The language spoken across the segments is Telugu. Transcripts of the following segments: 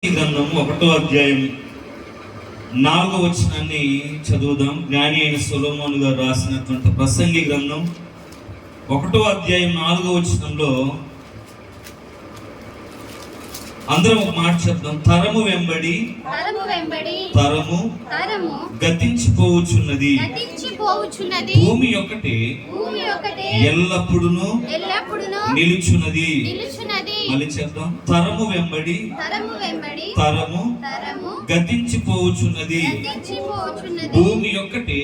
గ్రంథం 1వ అధ్యాయం 4వ వచనాన్ని చదువుదాం. జ్ఞాని అయిన సొలొమోను గారు రాసినటువంటి ప్రసంగి గ్రంథం 1వ అధ్యాయం 4వ వచనంలో అందరం ఒక మాట చెప్దాం. తరము వెంబడి తరము గతించిపోవచ్చున్నది, భూమి ఒకటి ఎల్లప్పుడును నిలుచున్నది. మళ్ళీ చెప్దాం. తరము వెంబడి తరము గతించిపోవచ్చున్నది, భూమి ఒకటి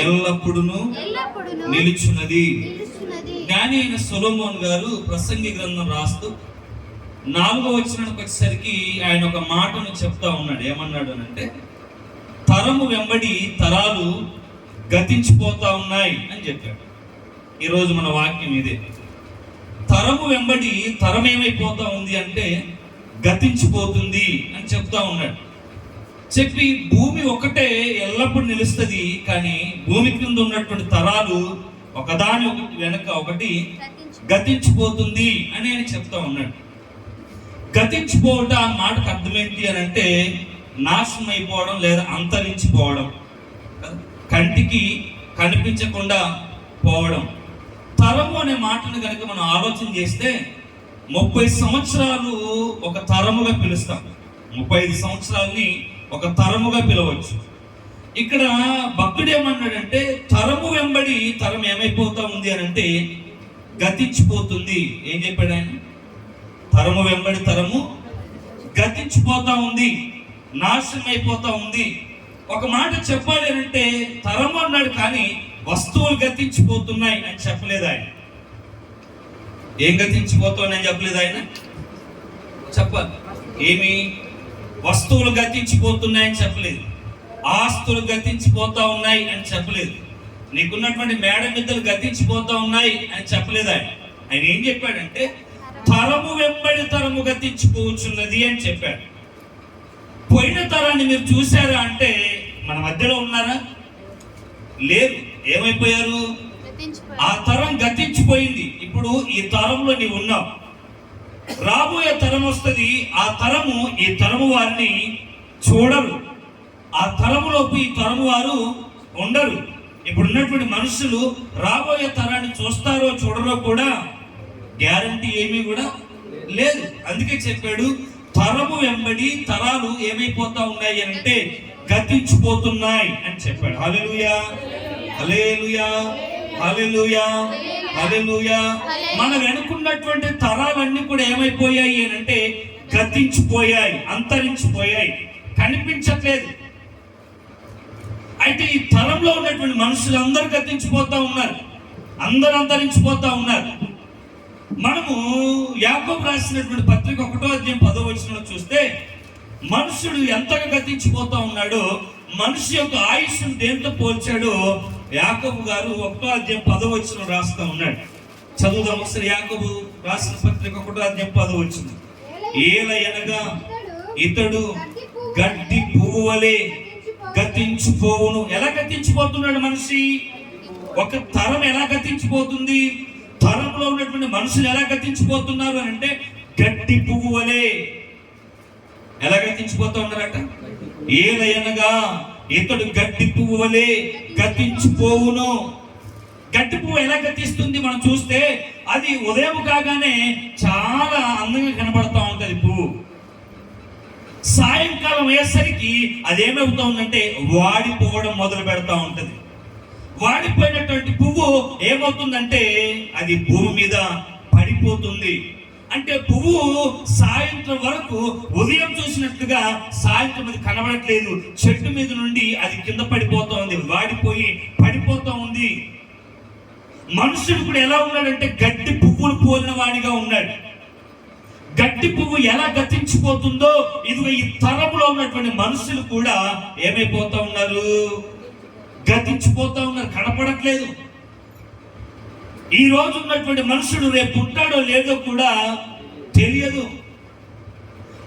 ఎల్లప్పుడును నిలుచున్నది. జ్ఞాని అయిన సొలొమోను గారు ప్రసంగి గ్రంథం రాస్తూ 4వ వచనానికి వచ్చేసరికి ఆయన ఒక మాటను చెప్తా ఉన్నాడు. ఏమన్నాడు అంటే, తరము వెంబడి తరాలు గతించిపోతా ఉన్నాయి అని చెప్పాడు. ఈరోజు మన వాక్యం ఇదే. తరము వెంబడి తరం ఏమైపోతా ఉంది అంటే గతించిపోతుంది అని చెప్తా ఉన్నాడు. చెప్పి భూమి ఒకటే ఎల్లప్పుడూ నిలుస్తుంది, కానీ భూమి కింద ఉన్నటువంటి తరాలు ఒకదాని ఒకటి వెనక ఒకటి గతించిపోతుంది అని ఆయన చెప్తా ఉన్నాడు. గతించిపోవటం ఆ మాటకు అర్థం ఏంటి అని అంటే నాశనం అయిపోవడం లేదా అంతరించిపోవడం, కంటికి కనిపించకుండా పోవడం. తరము అనే మాటను కనుక మనం ఆలోచన చేస్తే 30 సంవత్సరాలు ఒక తరముగా పిలుస్తాం. 35 సంవత్సరాలని ఒక తరముగా పిలవచ్చు. ఇక్కడ భక్తుడు ఏమన్నాడంటే, తరము వెంబడి తరం ఏమైపోతా ఉంది అని అంటే గతించిపోతుంది. ఏం చెప్పాడు ఆయన? తరము వెంబడి తరము గతించిపోతా ఉంది, నాశనం అయిపోతా ఉంది. ఒక మాట చెప్పాలి అంటే తరము అన్నాడు, కానీ వస్తువులు గతించిపోతున్నాయి అని చెప్పలేదు ఆయన. ఏం గతించిపోతున్నాయని చెప్పలేదు ఆయన. చెప్పాలి. ఏమి వస్తువులు గతించిపోతున్నాయని చెప్పలేదు, ఆస్తులు గతించిపోతా ఉన్నాయి అని చెప్పలేదు, నీకున్నటువంటి మేడ మిద్దలు గతించిపోతా ఉన్నాయి అని చెప్పలేదు ఆయన. ఆయన ఏం చెప్పాడంటే తరము వెంబడి తరము గతించిపోవచ్చున్నది అని చెప్పాడు. పోయిన తరాన్ని మీరు చూసారా అంటే మన మధ్యలో ఉన్నారా? లేదు. ఏమైపోయారు? ఆ తరం గతించిపోయింది. ఇప్పుడు ఈ తరంలో నీవు ఉన్నావు. రాబోయే తరం వస్తుంది, ఆ తరము ఈ తరము వారిని చూడరు, ఆ తరములోపు ఈ తరము వారు ఉండరు. ఇప్పుడు ఉన్నటువంటి మనుషులు రాబోయే తరాన్ని చూస్తారో చూడరో కూడా గ్యారంటీ ఏమీ కూడా లేదు. అందుకే చెప్పాడు, తరము వెంబడి తరాలు ఏమైపోతా ఉన్నాయి అంటే గతించిపోతున్నాయి అని చెప్పాడు. హల్లెలూయా, హల్లెలూయా, హల్లెలూయా, హల్లెలూయా. మన వెనుకున్నటువంటి తరాలన్నీ కూడా ఏమైపోయాయి అంటే గతించిపోయాయి, అంతరించిపోయాయి, కనిపించట్లేదు. అయితే ఈ తరంలో ఉన్నటువంటి మనుషులందరూ గతించిపోతా ఉన్నారు, అందరూ అంతరించిపోతా ఉన్నారు. మనము యాకోబు రాసినటువంటి పత్రిక 1వ అధ్యాయం 10వ వచనంలో చూస్తే మనుషుడు ఎంతగా గతించిపోతా ఉన్నాడో, మనిషి యొక్క ఆయుష్ను దేంతో పోల్చాడో యాకోబు గారు 1వ అధ్యాయం 10వ వచనం రాస్తా ఉన్నాడు. చదువుదాం ఒకసారి. యాకోబు రాసిన పత్రిక 1వ అధ్యాయం 10వ వచనం. ఏలయనగా ఇతడు గడ్డి పువ్వు వలె గతించిపోవును. ఎలా గతించిపోతున్నాడు మనిషి? ఒక తరం ఎలా గతించిపోతుంది? తరంలో ఉన్నటువంటి మనుషులు ఎలా గతించిపోతున్నారు అని అంటే గడ్డి పువ్వు వలె. ఎలా గతించిపోతూ ఉన్నారట? ఏలయనగా ఇతడు గడ్డి పువ్వు వలె గతించిపోవును. గడ్డి పువ్వు ఎలా గతిస్తుంది? మనం చూస్తే అది ఉదయం కాగానే చాలా అందంగా కనబడతా ఉంటది పువ్వు. సాయంకాలం అయ్యేసరికి అదేమవుతా ఉందంటే వాడిపోవడం మొదలు పెడతా ఉంటది. వాడిపోయినటువంటి పువ్వు ఏమవుతుందంటే అది భూమి మీద పడిపోతుంది. అంటే పువ్వు సాయంత్రం వరకు ఉదయం చూసినట్లుగా సాయంత్రం అది కనబడట్లేదు. చెట్టు మీద నుండి అది కింద పడిపోతా ఉంది, వాడిపోయి పడిపోతా ఉంది. మనుషుడు కూడా ఎలా ఉన్నాడంటే గడ్డి పువ్వులు పోలిన వాడిగా ఉన్నాడు. గడ్డి పువ్వు ఎలా గతించిపోతుందో ఇదిగో ఈ తరంలో ఉన్నటువంటి మనుషులు కూడా ఏమైపోతా ఉన్నారు? గతించిపోతా ఉన్నారు, కనపడట్లేదు. ఈ రోజు ఉన్నటువంటి మనుషుడు రేపు ఉంటాడో లేదో కూడా తెలియదు.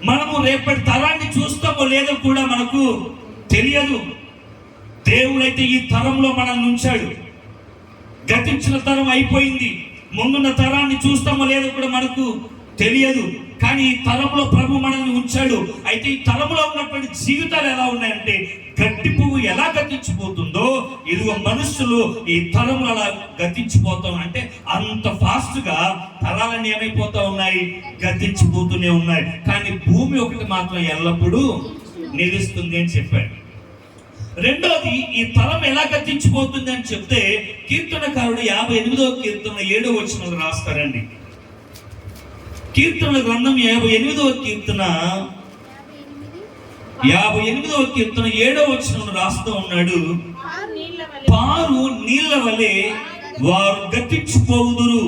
మనము రేపటి తరాన్ని చూస్తామో లేదో కూడా మనకు తెలియదు. దేవుడైతే ఈ తరంలో మనల్ని ఉంచాడు. గతించిన తరం అయిపోయింది, ముందున్న తరాన్ని చూస్తామో లేదో కూడా మనకు తెలియదు. కానీ ఈ తరంలో ప్రభు మనల్ని ఉంచాడు. అయితే ఈ తరంలో ఉన్నటువంటి జీవితాలు ఎలా ఉన్నాయంటే, గడ్డి పువ్వు ఎలా గతించిపోతుందో ఇదిగో మనుషులు ఈ తరములు అలా గతించిపోతాం. అంటే అంత ఫాస్ట్ గా తరాలన్నీ ఏమైపోతా ఉన్నాయి, గతించిపోతూనే ఉన్నాయి. కానీ భూమి ఒకటి మాత్రం ఎల్లప్పుడూ నిలుస్తుంది అని చెప్పాడు. రెండోది, ఈ తరం ఎలా గతించిపోతుంది అని చెప్తే కీర్తనకారుడు 58వ కీర్తన 7వ వచనంలో రాస్తారండి. కీర్తన గ్రంథం 58వ కీర్తన 7వ వచనంలో రాస్తూ ఉన్నాడు, పారు నీళ్ల వలె వారు గతించిపోవుదురు,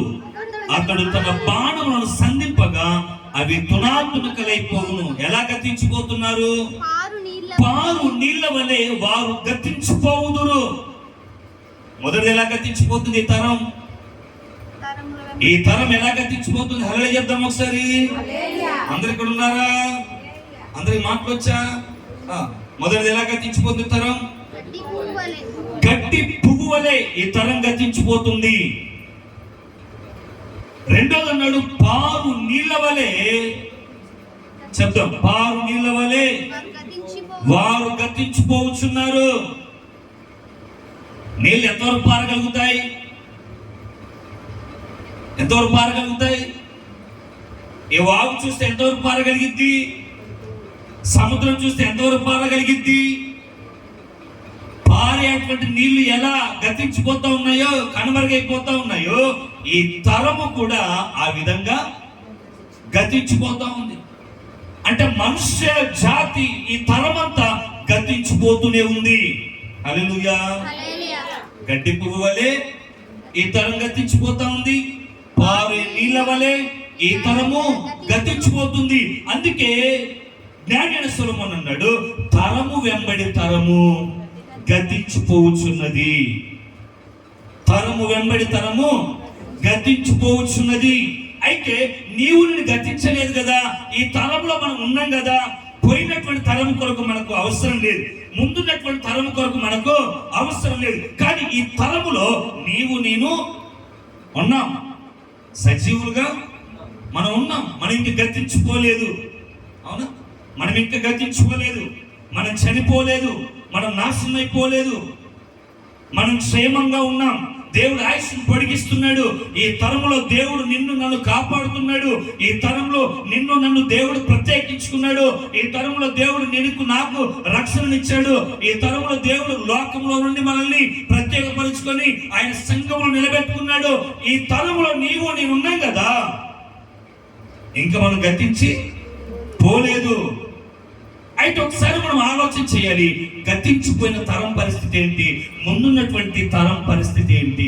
అతడు తన బాణములను సంధింపగా అవి తునాతునకలైపోవును. ఎలా గతించిపోతున్నారు? పారు నీళ్ల వలె వారు గతించిపోవుదురు. మొదటి ఎలా గతించిపోతుంది ఈ తరం ఎలా గతించిపోతుంది? హల్లెలూయా చెప్దాం ఒకసారి. అందరు ఇక్కడ ఉన్నారా? అందరికి మాట్లాడొచ్చా? మొదటిది ఎలా గతించిపోతుంది తరం? గట్టి పువ్వు వలె ఈ తరం గతించిపోతుంది. రెండోది అన్నాడు, పారు నీళ్ల వలె. చెప్తాం, పారు నీళ్ల వలె వారు గతించిపోవచ్చున్నారు. నీళ్ళు ఎంతవరకు పారగలుగుతాయి? ఎంతవరకు పారగలుగుతాయి? ఏ వాగు చూస్తే ఎంతవరకు పారగలిగిద్ది? సముద్రం చూస్తే ఎంతవరకు పారగలిగిద్ది? పారేటువంటి నీళ్లు ఎలా గతించిపోతా ఉన్నాయో, కనుమరుగైపోతా ఉన్నాయో, ఈ తరము కూడా ఆ విధంగా గతించిపోతా ఉంది. అంటే మనుష్య జాతి ఈ తరమంతా గతించిపోతూనే ఉంది. హల్లెలూయా. గడ్డి పువ్వు వలె ఈ తరం గతించిపోతా ఉంది, పారే నీళ్ళ వలె ఈ తరము గతించిపోతుంది. అందుకే జ్ఞాని సొలొమోను అన్నాడు, తరము వెంబడి తరము గతించిపోవచ్చున్నది. తరము వెంబడి తరము గతించిపోవచ్చున్నది. అయితే నీవు నిన్ను గతించలేదు కదా, ఈ తరంలో మనం ఉన్నాం కదా. పోయినటువంటి తరం కొరకు మనకు అవసరం లేదు, ముందున్నటువంటి తరం కొరకు మనకు అవసరం లేదు. కానీ ఈ తరములో నీవు నేను ఉన్నాం, సజీవులుగా మనం ఉన్నాం. మనం ఇంక గతించుకోలేదు. అవునా? మనం ఇంకా గతించుకోలేదు, మనం చనిపోలేదు, మనం నాశనం అయిపోలేదు, మనం క్షేమంగా ఉన్నాం. దేవుడు ఆయుష్ను పొడిగిస్తున్నాడు. ఈ తరంలో దేవుడు నిన్ను నన్ను కాపాడుతున్నాడు. ఈ తరంలో నిన్ను నన్ను దేవుడు ప్రత్యేకించుకున్నాడు. ఈ తరంలో దేవుడు నిన్ను నాకు రక్షణనిచ్చాడు. ఈ తరంలో దేవుడు లోకంలో నుండి మనల్ని ప్రత్యేకపరుచుకొని ఆయన సంఘంలో నిలబెట్టుకున్నాడు. ఈ తరంలో నీవు నేను ఉన్నాం కదా, ఇంకా మనం గతించి పోలేదు. అయితే ఒకసారి మనం ఆలోచన చేయాలి, గతించిపోయిన తరం పరిస్థితి ఏంటి, ముందున్నటువంటి తరం పరిస్థితి ఏంటి?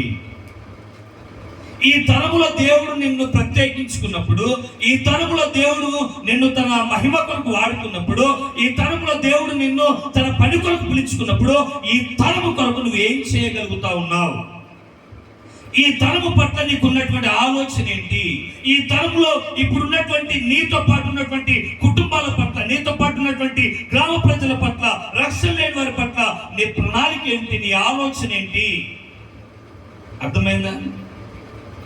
ఈ తరములో దేవుడు నిన్ను ప్రత్యేకించుకున్నప్పుడు, ఈ తరములో దేవుడు నిన్ను తన మహిమ కొరకు వాడుకున్నప్పుడు, ఈ తరములో దేవుడు నిన్ను తన పని కొరకు పిలుచుకున్నప్పుడు, ఈ తరము కొరకు నువ్వు ఏం చేయగలుగుతా ఉన్నావు? ఈ తరము పట్ల నీకు ఉన్నటువంటి ఆలోచన ఏంటి? ఈ తరంలో ఇప్పుడున్నటువంటి నీతో పాటు ఉన్నటువంటి కుటుంబాల పట్ల, నీతో పాటు ఉన్నటువంటి గ్రామ ప్రజల పట్ల, రక్షణ లేని వారి పట్ల నీ ప్రణాళిక ఏంటి? నీ ఆలోచన ఏంటి? అర్థమైందా?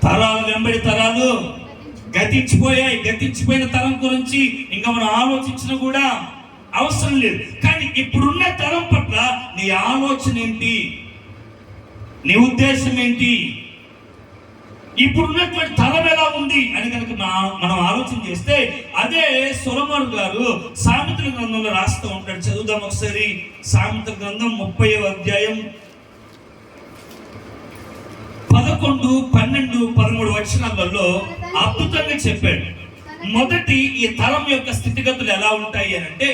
తరాలు వెంబడి తరాలు గతించిపోయాయి. గతించిపోయిన తరం గురించి ఇంకా మనం ఆలోచించిన కూడా అవసరం లేదు. కానీ ఇప్పుడున్న తరం పట్ల నీ ఆలోచన ఏంటి? నీ ఉద్దేశం ఏంటి? ఇప్పుడున్నటువంటి తరం ఎలా ఉంది అని కనుక మనం ఆలోచన చేస్తే, అదే సొలొమోను గారు సామెతల గ్రంథంలో రాస్తూ ఉంటాడు. చదువుదాం ఒకసారి. సామెతల గ్రంథం 30వ అధ్యాయం 11, 12, 13 వచనాలలో అద్భుతంగా చెప్పాడు. మొదటి ఈ తరం యొక్క స్థితిగతులు ఎలా ఉంటాయి అని అంటే,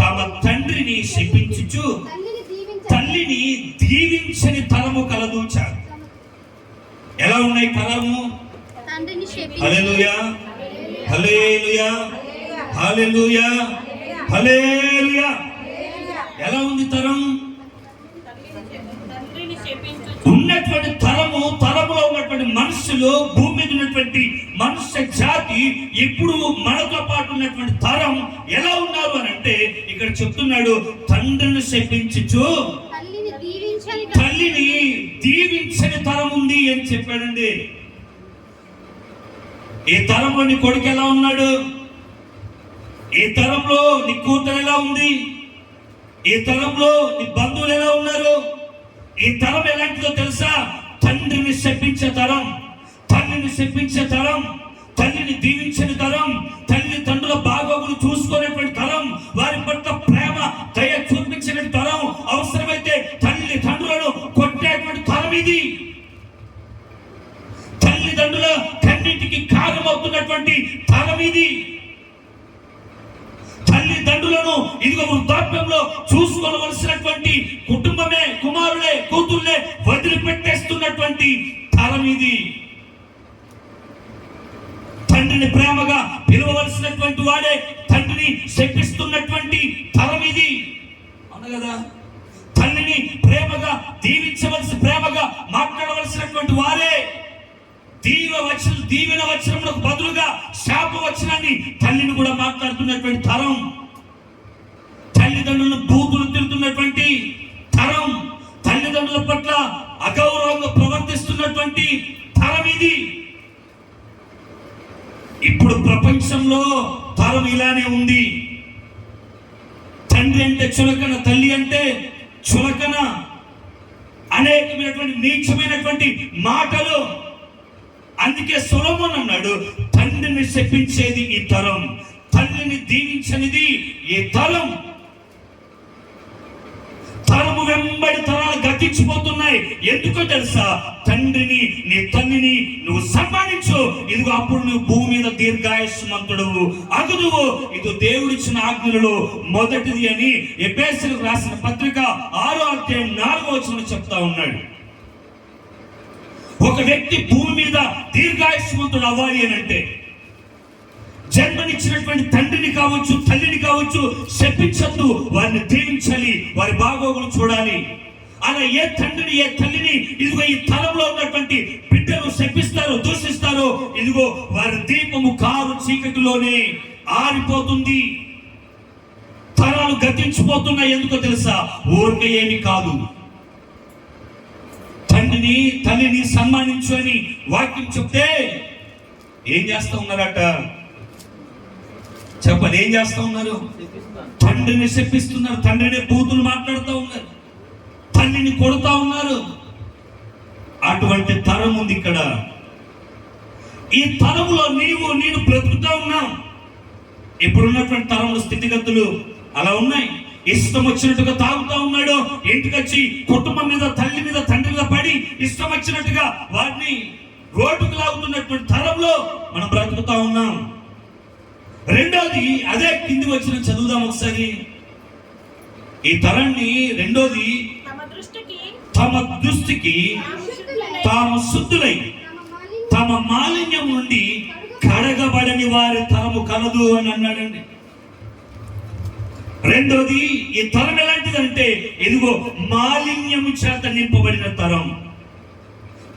తమ తండ్రిని శపించుచు తల్లిని దీవించని తరము కలదు. ఎలా ఉన్నాయి తరము? హల్లెలూయా, హల్లెలూయా, హల్లెలూయా, హల్లెలూయా. ఎలా ఉంది తరం? ఉన్నటువంటి తరము, తరములో ఉన్నటువంటి మనుషులు, భూమి మీద ఉన్నటువంటి మనుష్య జాతి, ఇప్పుడు మనతో పాటు ఉన్నటువంటి తరం ఎలా ఉన్నారు అని అంటే, ఇక్కడ చెప్తున్నాడు, తండ్రిని శపించుచు తల్లిని దీవించని తరం ఉంది అని చెప్పాడండి. ఈ తరంలో నీ కొడుకు ఎలా ఉన్నాడు? ఈ తరంలో నీ కూతురు ఎలా ఉంది, ఈ తరంలో నీ బంధువులు ఎలా ఉన్నారు, ఈ తరం ఎలాంటిదో తెలుసా? తండ్రిని శపించే తరం, తల్లిని శపించే తరం, తల్లిని దీవించని తరం, తల్లిదండ్రుల బాగోగులు చూసుకునేటువంటి తరం, వారి పట్ల ప్రేమ దయ చూపించిన తరం, అవసరమైతే తల్లిదండ్రులను కొట్టేటువంటి తరం ఇది. తల్లిదండ్రుల కన్నిటికి కారణమవుతున్నటువంటి తరం ఇది. తల్లిదండ్రులను ఇదిగో వృద్ధాప్యంలో చూసుకోవలసినటువంటి కుటుంబమే, కుమారులే, కూతుర్లే వదిలిపెట్టేస్తున్నటువంటి తరం ఇది. తండ్రిని ప్రేమగా పిలవవలసినటువంటి వాడే తండ్రిని శపిస్తున్నటువంటి తరం ఇది. అవును కదా? తల్లిని ప్రేమగా ప్రేమగా మాట్లాడవలసినటువంటి వారే దీవెన వచనములకు బదులుగా శాప వచనాన్ని తల్లిని కూడా మాట్లాడుతున్నటువంటి తరం, తల్లిదండ్రులను బూతులు తిరుగుతున్నటువంటి తరం, తల్లిదండ్రుల పట్ల అగౌరవంగా ప్రవర్తిస్తున్నటువంటి తరం ఇది. ఇప్పుడు ప్రపంచంలో తరం ఇలానే ఉంది. తండ్రి అంటే చులకన, తల్లి అంటే చులకన, అనేకమైనటువంటి నీచమైనటువంటి మాటలు. అందుకే సొలొమోను అన్నాడు, తండ్రిని శపించేది ఈ తరం, తల్లిని దీవించనిది ఈ తరం. తరము వెంబడి తరాలు గతించిపోతున్నాయి. ఎందుకో తెలుసా? తండ్రిని, నీ తల్లిని నువ్వు సన్మానించు, ఇదిగో అప్పుడు నువ్వు భూమి మీద దీర్ఘాయుష్మంతుడు అగుదువు. ఇది దేవుడిచ్చిన ఆజ్ఞలలో మొదటిది అని ఎఫెసీయులకు రాసిన పత్రిక 6వ అధ్యాయం 4వ వచనం చెప్తా ఉన్నాడు. ఒక వ్యక్తి భూమి మీద దీర్ఘాయుష్మంతుడు అవ్వాలి అని అంటే జన్మనిచ్చినటువంటి తండ్రిని కావచ్చు, తల్లిని కావచ్చు శపించద్దు, వారిని దీవించాలి, వారి బాగోగులు చూడాలి. అలా ఏ తండ్రిని, ఏ తల్లిని ఇదిగో ఈ తరంలో ఉన్నటువంటి బిడ్డలు శపిస్తారో, దూషిస్తారో, ఇదిగో వారి దీపము కారు చీకటిలోనే ఆరిపోతుంది. తరాలు గతించిపోతున్నాయి. ఎందుకో తెలుసా? ఊరికే ఏమి కాదు. తండ్రిని, తల్లిని సన్మానించు అని వాక్యం చెప్తే ఏం చేస్తా ఉన్నారట? చెప్పండి, ఏం చేస్తా ఉన్నారు? తండ్రిని శపిస్తున్నారు, తండ్రిని బూతులు మాట్లాడుతూ ఉన్నారు, తల్లిని కొడుతా ఉన్నారు. అటువంటి తరం ఉంది ఇక్కడ. ఈ తరంలో నేను బ్రతుకుతా ఉన్నాం. ఇప్పుడున్నటువంటి తరంలో స్థితిగతులు అలా ఉన్నాయి. ఇష్టం వచ్చినట్టుగా తాగుతా ఉన్నాడు, ఇంటికి వచ్చి కుటుంబం మీద, తల్లి మీద, తండ్రి మీద పడి ఇష్టం వచ్చినట్టుగా వారిని రోడ్డుకు లాగుతున్నటువంటి తరంలో మనం బ్రతుకుతా ఉన్నాం. రెండోది, అదే కింది వచ్చిన చదువుదాం ఒకసారి ఈ తరాన్ని. రెండోది, తమ దృష్టికి తాము శుద్ధులై తమ మాలిన్యం నుండి కడగబడని వారి తరము కలదు అని అన్నాడండి. రెండోది, ఈ తరం ఎలాంటిదంటే ఇదిగో మాలిన్యము చేత నింపబడిన తరం.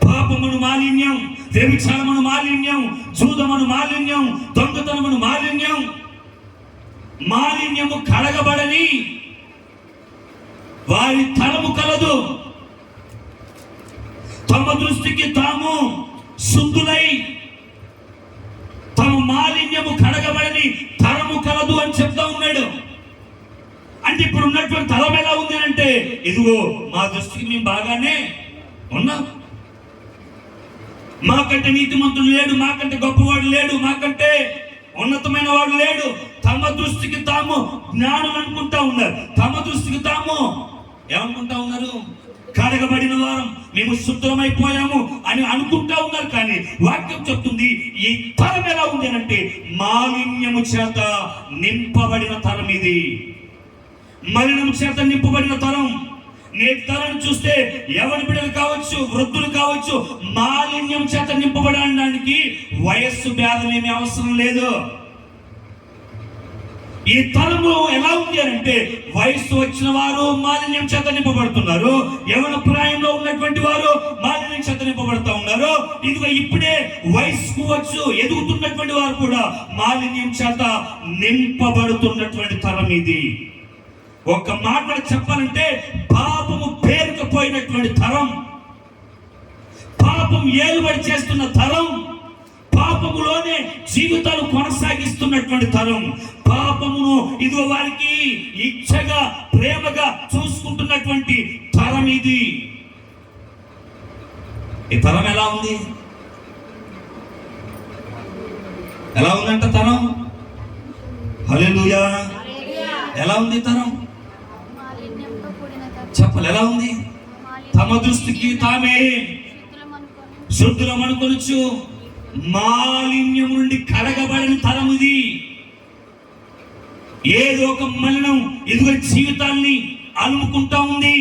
పాపమును మాలిన్యం, వ్యభిచారమును మాలిన్యం, జూదమును మాలిన్యం, దొంగతనమును మాలిన్యం, మాలిన్యము కడగబడని వారి తరము కలదు. తమ దృష్టికి తాము శుద్ధులై తమ మాలిన్యము కడగబడని తరము కలదు అని చెప్తా ఉన్నాడు. అంటే ఇప్పుడు ఉన్నటువంటి తరం ఎలా ఉంది అంటే ఇదిగో మా దృష్టికి మేము బాగానే ఉన్నాం, మాకంటే నీతిమంతుడు లేడు, మాకంటే గొప్పవాడు లేడు, మాకంటే ఉన్నతమైన వాడు లేడు. తమ దృష్టికి తాము జ్ఞానం అనుకుంటా ఉన్నారు. తమ దృష్టికి తాము ఏమనుకుంటా ఉన్నారు? కడగబడిన వారం, మేము శుద్ధమైపోయాము అని అనుకుంటా ఉన్నారు. కానీ వాక్యం చెప్తుంది ఈ తరం ఎలా ఉంది అంటే మాలిన్యము చేత నింపబడిన తరం ఇది. మలినము చేత నింపబడిన తరం. నేటి తరం చూస్తే ఎవరి బిడ్డలు కావచ్చు, వృద్ధులు కావచ్చు, మాలిన్యం చేత నింపబడడానికి వయస్సు భేదం ఏమీ అవసరం లేదు. ఈ తరము ఎలా ఉంది అంటే వయస్సు వచ్చిన వారు మాలిన్యం చేత నింపబడుతున్నారు, యవన ప్రాయంలో ఉన్నటువంటి వారు మాలిన్యం చేత నింపబడుతూ ఉన్నారు. ఇదిగో ఇప్పుడే వయస్సుకు వచ్చు ఎదుగుతున్నటువంటి వారు కూడా మాలిన్యం చేత నింపబడుతున్నటువంటి తరం ఇది. ఒక్క మాటలు చెప్పాలంటే పాపము పేరుకుపోయినటువంటి తరం, పాపం ఏలుబడి చేస్తున్న తరం, పాపములోనే జీవితాలు కొనసాగిస్తున్నటువంటి తరం, పాపమును ఇదిగో వారికి ఇచ్చగా ప్రేమగా చూసుకుంటున్నటువంటి తరం ఇది. ఈ తరం ఎలా ఉంది? ఎలా ఉందంట తరం? హల్లెలూయా. ఎలా ఉంది తరం? చెప్పలు ఎలా ఉంది? తమ దృష్టికి తామే శుద్ధులం అనుకొనొచ్చు మాలిన్యం నుండి కడగబడిన తరం ఇది. ఏదో ఒక మలినం ఇదిగో జీవితాన్ని అలుముకుంటా ఉంది.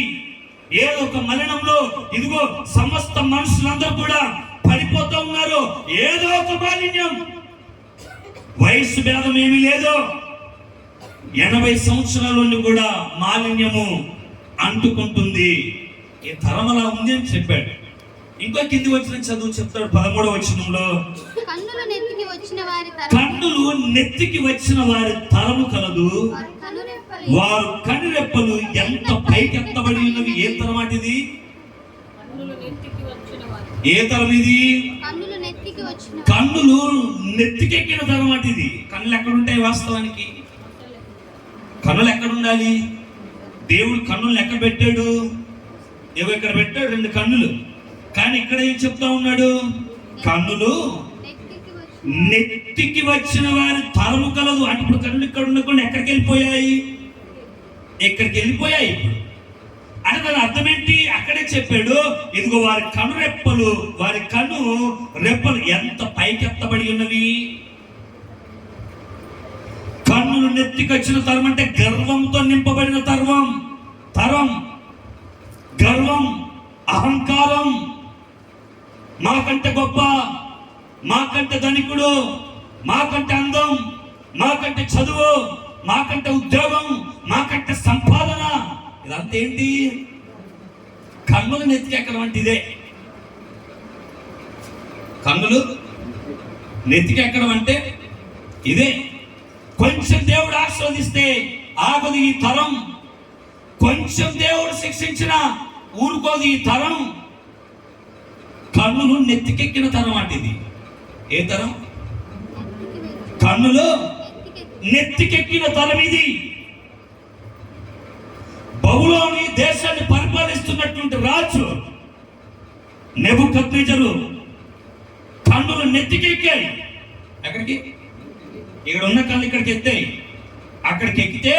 ఏదో ఒక మలినంలో ఇదిగో సమస్త మనుషులందరూ కూడా పడిపోతూ ఉన్నారు. ఏదో ఒక మాలిన్యం, వయస్సు భేదం ఏమీ లేదు. 80 సంవత్సరాల నుండి కూడా మాలిన్యము అంటుకుంటుంది. ఈ తరం అలా ఉంది అని చెప్పాడు. ఇంకో కింది వచ్చిన చదువు చెప్తాడు 13వ వచనంలో, కన్నులు నెత్తికి వచ్చిన వారి తరము కలదు, వారు కనురెప్పలు ఎంత పైకెత్తబడి ఉన్నవి. ఏ తరం ఇది? ఏ తరం ఇది? కన్నులు నెత్తికెక్కిన తరం ఇది. కన్నులు ఎక్కడుంటాయి? వాస్తవానికి కన్నులు ఎక్కడ ఉండాలి? దేవుడు కన్నులు ఎక్కడ పెట్టాడు? ఏవో ఇక్కడ పెట్టాడు 2 కన్నులు. కానీ ఇక్కడ ఏం చెప్తా ఉన్నాడు? కన్నులు నెత్తికి వచ్చిన వారి తరము కలదు. అంటే ఇప్పుడు కన్నులు ఇక్కడ ఉండకుండా ఎక్కడికి వెళ్ళిపోయాయి? ఎక్కడికి వెళ్ళిపోయాయి ఇప్పుడు అంటే దాని అర్థం ఏంటి? అక్కడే చెప్పాడు, ఇదిగో వారి కన్ను రెప్పలు, వారి కన్ను రెప్పలు ఎంత పైకెత్తబడి ఉన్నవి. కన్నులు నెత్తికి వచ్చిన తరం అంటే గర్వంతో నింపబడిన తరం, గర్వం, అహంకారం, మాకంటే గొప్ప, మాకంటే ధనికుడు, మాకంటే అందం, మాకంటే చదువు, మాకంటే ఉద్యోగం, మాకంటే సంపాదన. ఇదంతా ఏంటి? కన్నులు నెత్తికెక్కడం అంటే ఇదే. కన్నులు నెత్తికెక్కడం అంటే ఇదే. కొంచెం దేవుడు ఆశీర్వదిస్తే ఆగదు ఈ తరం, కొంచెం దేవుడు శిక్షించిన ఊరుకోదు ఈ తరం. కన్నులు నెత్తికెక్కిన తరం అంటే ఇది. ఏ తరం? కన్నులు నెత్తికెక్కిన తరం ఇది. బబులోని దేశాన్ని పరిపాలిస్తున్నటువంటి రాజు నెబుకద్నెజరు కన్నులు నెత్తికెక్కాయి. ఎక్కడికి? ఇక్కడ ఉన్న కళ్ళు ఇక్కడికి ఎత్తాయి. అక్కడికి ఎక్కితే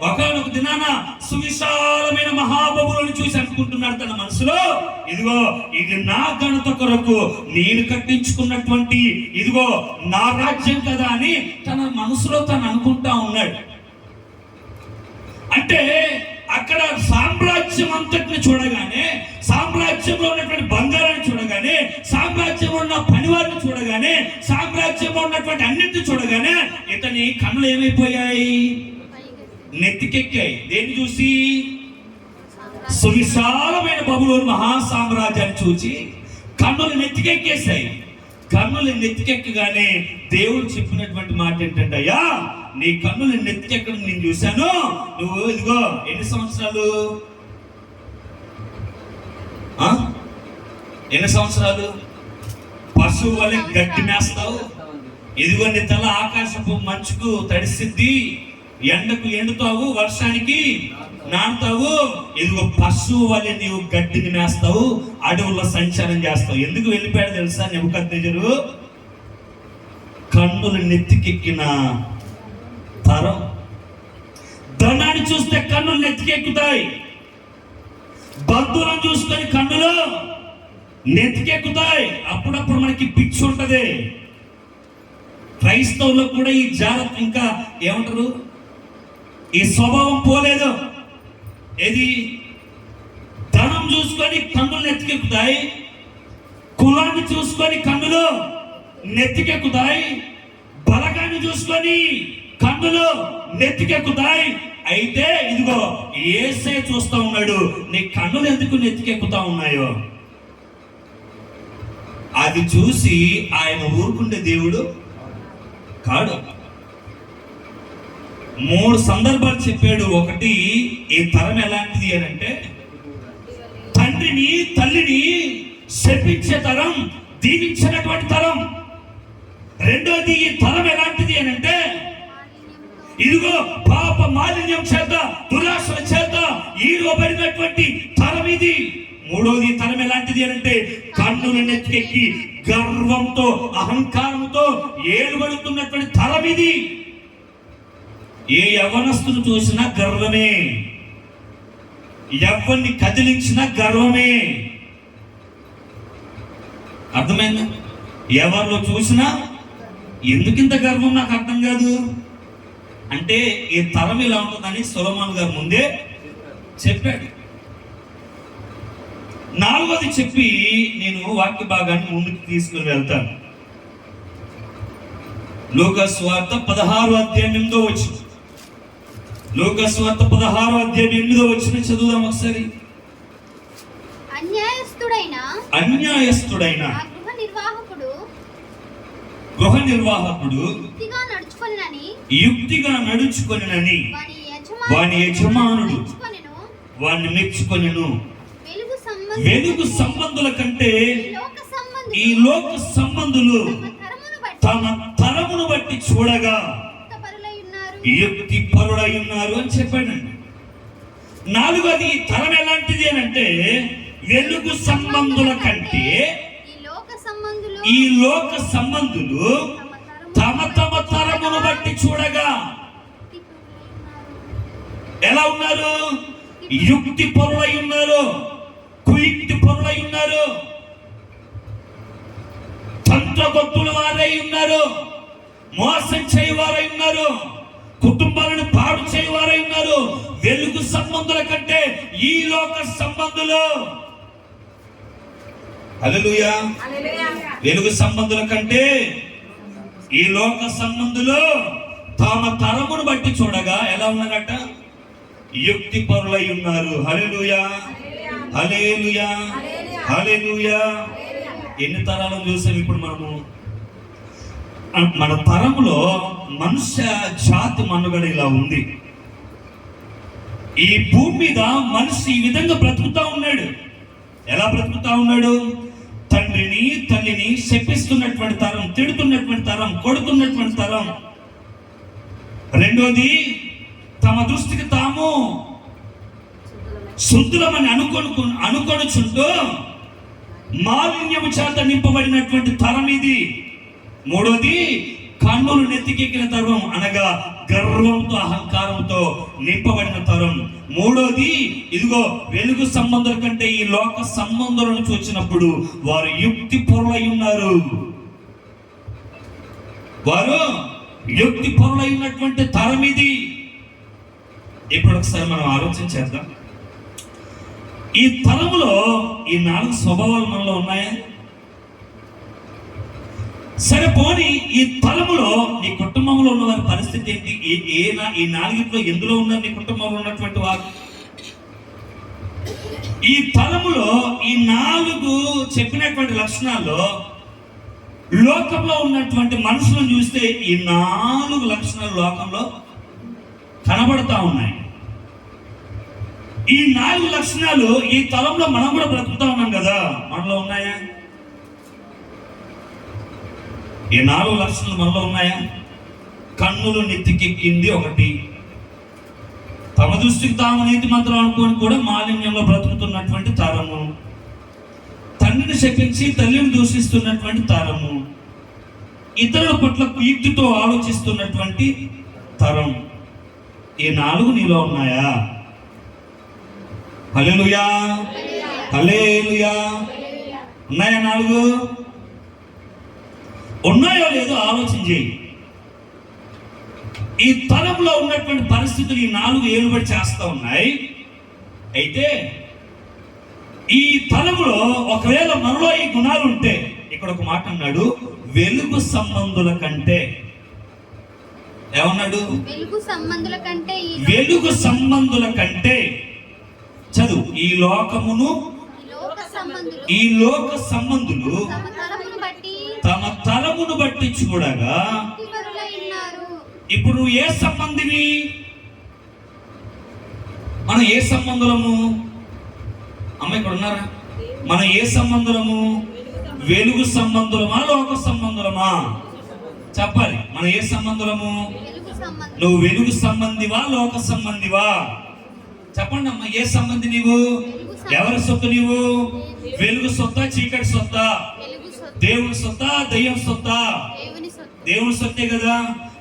ఒకనొక దినాన సువిశాలమైన మహాబబులను చూసి అనుకుంటున్నాడు తన మనసులో, ఇదిగో ఇది నా ఘనత కొరకు నేను కట్టించుకున్నటువంటి ఇదిగో నా రాజ్యం కదా అని తన మనసులో తను అనుకుంటా ఉన్నాడు. అంటే అక్కడ సామ్రాజ్యం అంతటిని చూడగానే, సామ్రాజ్యంలో ఉన్నటువంటి బంగారాన్ని చూడగానే, సామ్రాజ్యంలో ఉన్న పనివారిని చూడగానే, సామ్రాజ్యంలో ఉన్నటువంటి అన్నిటిని చూడగానే ఇతని కన్నులు ఏమైపోయాయి? నెత్తికెక్కాయి. దేన్ని చూసి? సువిశాలమైన బబులోను మహాసామ్రాజ్యాన్ని చూసి కన్నులు నెత్తికెక్కేశాయి. కన్నులు నెత్తికెక్కగానే దేవుడు చెప్పినటువంటి మాట ఏంటంటే, అయ్యా నీ కన్నులు నెత్తికెక్కడం నేను చూశాను. నువ్వు ఇదిగో ఎన్ని సంవత్సరాలు? పశువు వల్ల గడ్డి మేస్తావు. ఇదిగో నీ తల ఆకాశపు మంచుకు తడిసిద్ది, ఎండకు ఎండుతావు, వర్షానికి నాటుతావు. ఇదిగో పశువు వల్ల నీవు గడ్డిని మేస్తావు, అడవుల్లో సంచారం చేస్తావు. ఎందుకు వెళ్ళిపోయాడు తెలుసా నెబుకద్నెజరు? కన్నులు నెత్తికెక్కిన తరం. ధనాన్ని చూస్తే కన్నులు నెత్తికెక్కుతాయి, బంధువులను చూసుకొని కన్నులు నెత్తికెక్కుతాయి. అప్పుడప్పుడు మనకి పిచ్చి ఉంటది. క్రైస్తవుల్లో కూడా ఈ జాగ్రత్త, ఇంకా ఏమంటారు, ఈ స్వభావం పోలేదు. ఏది? ధనం చూసుకొని కన్నులు నెత్తికెక్కుతాయి, కులాన్ని చూసుకొని కన్నులు నెత్తికెక్కుతాయి, బలగాన్ని చూసుకొని కన్నులు నెత్తికెక్కుతాయి. అయితే ఇదిగో యేసే చూస్తా ఉన్నాడు, నీ కన్నులు ఎందుకు నెత్తికెక్కుతా ఉన్నాయో. అది చూసి ఆయన ఊరుకుండే దేవుడు కాడు. 3 సందర్భాలు చెప్పాడు. ఒకటి, ఈ తరం ఎలాంటిది అని అంటే, తండ్రిని తల్లిని శపించే తరం, దీవించినటువంటి తరం. రెండోది ఈ తరం ఎలాంటిది అని అంటే, ఇదిగో పాప మాలిన్యం చేత, దురాశల చేత ఈడబడినటువంటి తరం ఇది. మూడోది తరం ఎలాంటిది అని అంటే, కన్నుల నెత్తికెక్కి గర్వంతో అహంకారంతో ఏలుబడుతున్నటువంటి తరం ఇది. ఏ యవ్వనస్తును చూసినా గర్వమే, యవ్వన్ని కదిలించిన గర్వమే. అర్థమైందా? ఎవరిలో చూసినా ఎందుకింత గర్వం నాకు అర్థం కాదు అంటే, ఈ తరం ఇలా ఉంటుందని సొలొమోను గారు ముందే చెప్పాడు. నాలుగోది చెప్పి నేను వాక్య భాగాన్ని ముందుకు తీసుకుని వెళ్తాను. లూకా సువార్త 16వ అధ్యాయం 8వ వచనం. లూకా సువార్త 16వ అధ్యాయం 8వ వచనం చదువుదాం ఒకసారి. అన్యాయస్తుడైన గృహ నిర్వాహకుడు యుక్తిగా నడుచుకొనినని వాని యజమానుడు వాణ్ణి మెచ్చుకొనెను. వెలుగు సంబంధుల కంటే ఈ లోక సంబంధులు తమ తరమును బట్టి చూడగా యుక్తి పరులై ఉన్నారు అని చెప్పాడండి. నాలుగోది తరం ఎలాంటిది అని అంటే, వెలుగు సంబంధుల కంటే ఈ లోక సంబంధులు తమ తమ తరమును బట్టి చూడగా ఎలా ఉన్నారు? యుక్తి పరులై ఉన్నారు, కుయుక్తి పరులై ఉన్నారు, తంత్రబద్ధుల వారై ఉన్నారు, మోసం చేయవారై ఉన్నారు, కుటుంబాలను పాడు చేయవారై ఉన్నారు. వెలుగు సంబంధుల కంటే ఈ లోక సంబంధులు, హల్లెలూయా, వెలుగు సంబంధుల కంటే ఈ లోక సంబంధులు తమ తరమును బట్టి చూడగా ఎలా ఉన్నారట? యుక్తి పరులై ఉన్నారు. హల్లెలూయా, హల్లెలూయా, హల్లెలూయా. ఎన్ని తరాలను చూసాం ఇప్పుడు మనము? మన తరములో మనుష్య జాతి మనుగడ ఇలా ఉంది. ఈ భూమి మీద మనిషి ఈ విధంగా బ్రతుకుతా ఉన్నాడు. ఎలా బ్రతుకుతా ఉన్నాడు? తండ్రిని తల్లిని శపిస్తున్నటువంటి తరం, తిడుతున్నటువంటి తరం, కొడుతున్నటువంటి తరం. రెండోది, తమ దృష్టికి తాము శుద్ధులమని అనుకొనుచుంటూ మాలిన్యము చేత నింపబడినటువంటి తరం ఇది. మూడోది, కన్నులు నెత్తికెక్కిన తరం, అనగా గర్వంతో అహంకారంతో నింపబడిన తరం. మూడోది, ఇదిగో వెలుగు సంబంధుల కంటే ఈ లోక సంబంధులను చూసినప్పుడు వారు యుక్తి పరులై ఉన్నారు. వారు యుక్తి పరులై ఉన్నటువంటి తరం ఇది. ఇప్పుడు ఒకసారి మనం ఆలోచన చేద్దాం. ఈ తరములో ఈ 4 స్వభావాలు మనలో ఉన్నాయా? సరే పోనీ, ఈ తరములో నీ కుటుంబంలో ఉన్న వారి పరిస్థితి ఏంటి? ఈ 4 ఎందులో ఉన్నారు నీ కుటుంబంలో ఉన్నటువంటి వారు? ఈ తరములో ఈ 4 చెప్పినటువంటి లక్షణాల్లో లోకంలో ఉన్నటువంటి మనుషులను చూస్తే ఈ 4 లక్షణాలు లోకంలో కనబడతా ఉన్నాయి. ఈ 4 లక్షణాలు ఈ తరంలో మనం కూడా బ్రతుకుతా ఉన్నాం కదా, మనలో ఉన్నాయా? ఈ 4 లక్షణాలు మనలో ఉన్నాయా? కన్నులు నెత్తికెక్కింది ఒకటి, తమ దృష్టికి తాము నీతి మంత్రం అనుకొని కూడా మాలిన్యంలో బ్రతుకుతున్నటువంటి తరము, తండ్రిని శపించి తల్లిని దూషిస్తున్నటువంటి తరము, ఇతరుల పట్ల కుయుక్తితో ఆలోచిస్తున్నటువంటి తరం. ఈ 4 నీలో ఉన్నాయా? హల్లెలూయా, హల్లెలూయా. ఉన్నాయా 4? ఉన్నాయో లేదో ఆలోచన చేయి. ఈ తరంలో ఉన్నటువంటి పరిస్థితులు ఈ 4 ఏలుబడి చేస్తూ ఉన్నాయి. అయితే ఈ తరంలో ఒకవేళ మనలో ఈ గుణాలు ఉంటే, ఇక్కడ ఒక మాట అన్నాడు, వెలుగు సంబంధుల కంటే. ఏమన్నాడు? వెలుగు సంబంధుల కంటే. చదువు, ఈ లోకమును ఈ లోక సంబంధులు తమ తరమును బట్టి చూడగా. ఇప్పుడు నువ్వు ఏ సంబంధివి? మనం ఏ సంబంధులము? అమ్మ ఇక్కడ ఉన్నారా? మనం ఏ సంబంధులము? వెలుగు సంబంధులమా లోక సంబంధులమా? చెప్పాలి. మనం ఏ సంబంధులము? వెలుగు సంబంధం. నువ్వు వెలుగు సంబంధివా లోక సంబంధివా? చెప్పండి అమ్మా, ఏ సంబంధి నీవు? ఎవరి సొత్తు నీవు? వెలుగు సొత్తా చీకటి సొత్తా? వెలుగు సొత్తు. దేవుని సొత్తా దయ్యం సొత్తా? దేవుని సొత్తు. దేవుని సొత్తే కదా.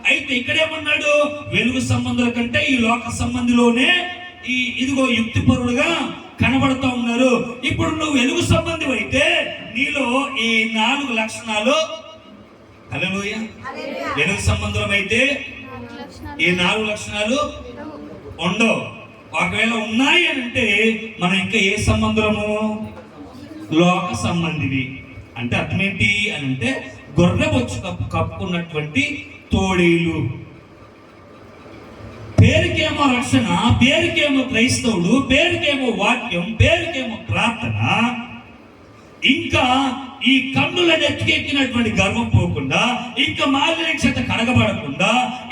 అయితే ఇక్కడేమన్నాడు? వెలుగు సంబంధుల కంటే ఈ లోక సంబంధిలోనే ఇదిగో యుక్తిపరులుగా కనబడుతూ ఉన్నారు. ఇప్పుడు నువ్వు వెలుగు సంబంధి అయితే నీలో ఈ 4 లక్షణాలు, హల్లెలూయా, వెలుగు సంబంధులం అయితే ఈ 4 లక్షణాలు ఉండవు. ఒకవేళ ఉన్నాయి అని అంటే మనం ఇంకా ఏ సంబంధులము? లోక సంబంధివి. అంటే అర్థం ఏంటి అని అంటే గొర్రె బొచ్చు కప్పుకున్నటువంటి తోడేలు. పేరుకేమో రక్షణ, పేరుకేమో క్రైస్తవుడు, పేరుకేమో వాక్యం, పేరుకేమో ప్రార్థన, ఇంకా ఈ కన్నులను ఎత్తికెక్కినటువంటి గర్వం పోకుండా, ఇంకా మాలిన్య చేత కడగబడకుండా,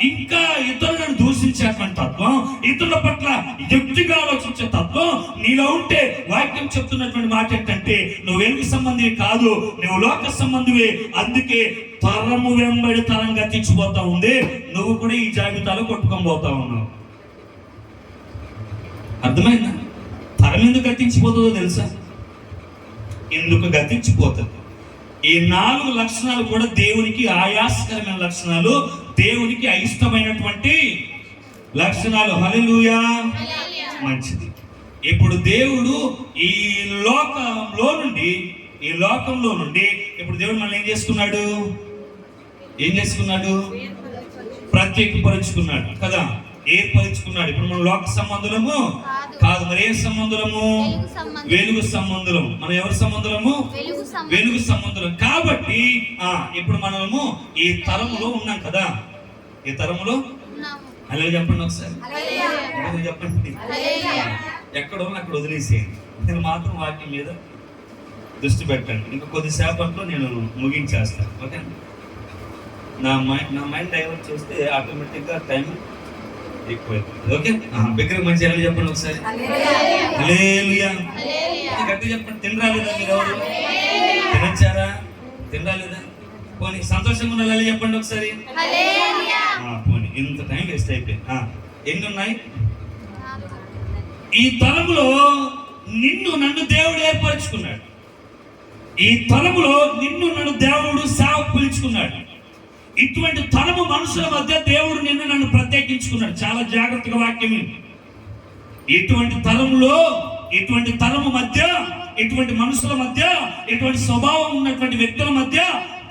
ఇంకా ఇతరులను దూషించేటువంటి తత్వం, ఇతరుల పట్ల యుక్తిగా ఆలోచించే తత్వం నీలో ఉంటే వాక్యం చెప్తున్నటువంటి మాట ఏంటంటే నువ్వు వెలుగు సంబంధివి కాదు, నువ్వు లోక సంబంధివే. అందుకే తరము వెంబడి తరం గతించిపోతా ఉంది. నువ్వు కూడా ఈ జాబితాలో కొట్టుకొని పోతా ఉన్నావు. అర్థమైందా? తరం ఎందుకు గతించిపోతుందో తెలుసా? ఎందుకు గతించిపోతుంది? ఈ 4 లక్షణాలు కూడా దేవునికి ఆయాసకరమైన లక్షణాలు, దేవునికి అయిష్టమైనటువంటి లక్షణాలు. హల్లెలూయా, మంచిది. ఇప్పుడు దేవుడు ఈ లోకంలో నుండి ఇప్పుడు దేవుడు మనల్ని ఏం చేసుకున్నాడు? ప్రత్యేకపరుచుకున్నాడు కదా, ఏర్పరుచుకున్నాడు. ఇప్పుడు మనం లోక సంబంధులము కాదు, మరి ఏ సంబంధులము? వెలుగు సంబంధులము. మనం ఎవరి సంబంధులము? వెలుగు సంబంధులం. కాబట్టి ఇప్పుడు మనము ఈ తరములో ఉన్నాం కదా. ఈ తరములో అలా చెప్పండి ఒకసారి, చెప్పండి. ఎక్కడో అక్కడ వదిలేసేయండి. నేను మాత్రం వాక్యం మీద దృష్టి పెట్టండి. ఇంకా కొద్దిసేపట్లో నేను ముగించేస్తాను. ఓకే, నా మైండ్ డైవర్ట్ చేస్తే ఆటోమేటిక్గా టైం ఎక్కువైపోతుంది. ఓకే, బిగ్గర మంచి ఎలా చెప్పండి ఒకసారి. హల్లెలూయా, గట్టి చెప్పండి. తినరాలేదా మీరు? ఎవరు తినచ్చారా? తినరాలేదా? పోనీ సంతోషంగా ఉండాలి చెప్పండి ఒకసారి. పోనీ, ఇంత టైం వేస్ట్ అయిపోయింది. ఎన్ని ఉన్నాయి? ఈ తరములో నిన్ను నన్ను దేవుడు ఏర్పరచుకున్నాడు. ఈ తరములో నిన్ను నన్ను దేవుడు సేవకు పిలుచుకున్నాడు. ఇటువంటి తరము మనుషుల మధ్య దేవుడు నిన్ను నన్ను ప్రత్యేకించుకున్నాడు. చాలా జాగ్రత్తగా వాక్యం. ఇటువంటి తరములో, ఇటువంటి తరము మధ్య, ఇటువంటి మనుషుల మధ్య, ఇటువంటి స్వభావం ఉన్నటువంటి వ్యక్తుల మధ్య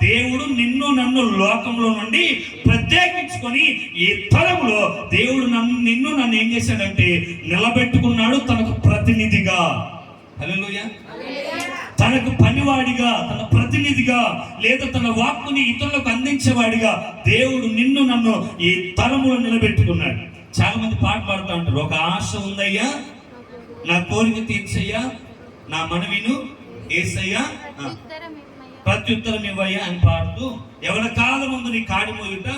దేవుడు నిన్ను నన్ను లోకంలో నుండి ప్రత్యేకించుకొని ఈ తరములో దేవుడు నిన్ను నన్ను ఏం చేశాడంటే నిలబెట్టుకున్నాడు తనకు ప్రతినిధిగా. హల్లెలూయా, తనకు పనివాడిగా, తన ప్రతినిధిగా, లేదా తన వాక్కుని ఇతరులకు అందించేవాడిగా దేవుడు నిన్ను నన్ను ఈ తరములో నిలబెట్టుకున్నాడు. చాలా మంది పాట పాడుతూ ఉంటారు, ఒక ఆశ ఉందయ్యా, నా కోరిక తీర్చయ్యా, నా మనవిను యేసయ్యా, ప్రత్యుత్తరం ఇవ్వయ్యా అని పాడుతూ, ఎవరి కాలం ముందు నీ కాడి మోయుట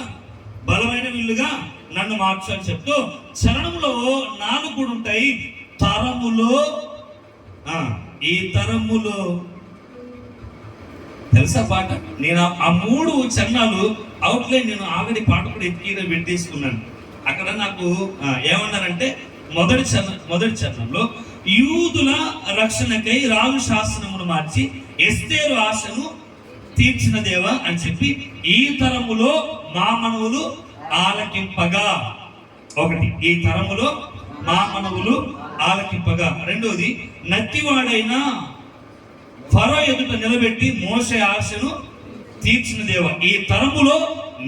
బలమైన విల్లుగా నన్ను మార్చు అని చెప్తూ, చరణంలో 4 కూడా ఉంటాయి. తరములో, ఈ తరములో, తెలుసా పాట? నేను ఆ 3 చరణాలు అవుట్లైన్ నేను ఆల్రెడీ పాట కూడా ఎత్తిగా పెట్టేసుకున్నాను. అక్కడ నాకు ఏమన్నారంటే మొదటి చరణంలో యూదుల రక్షణకై రాజు శాసనమును మార్చి ఎస్తేరు ఆశను తీర్చిన దేవా అని చెప్పి, ఈ తరములో మా మనవులు ఆలకింపగా. ఒకటి, ఈ తరములో మా మనవులు ఆలకింపగా. రెండోది, నత్తివాడైన ఫరో ఎదుట నిలబెట్టి మోసే ఆశను తీర్చిన దేవ, ఈ తరములో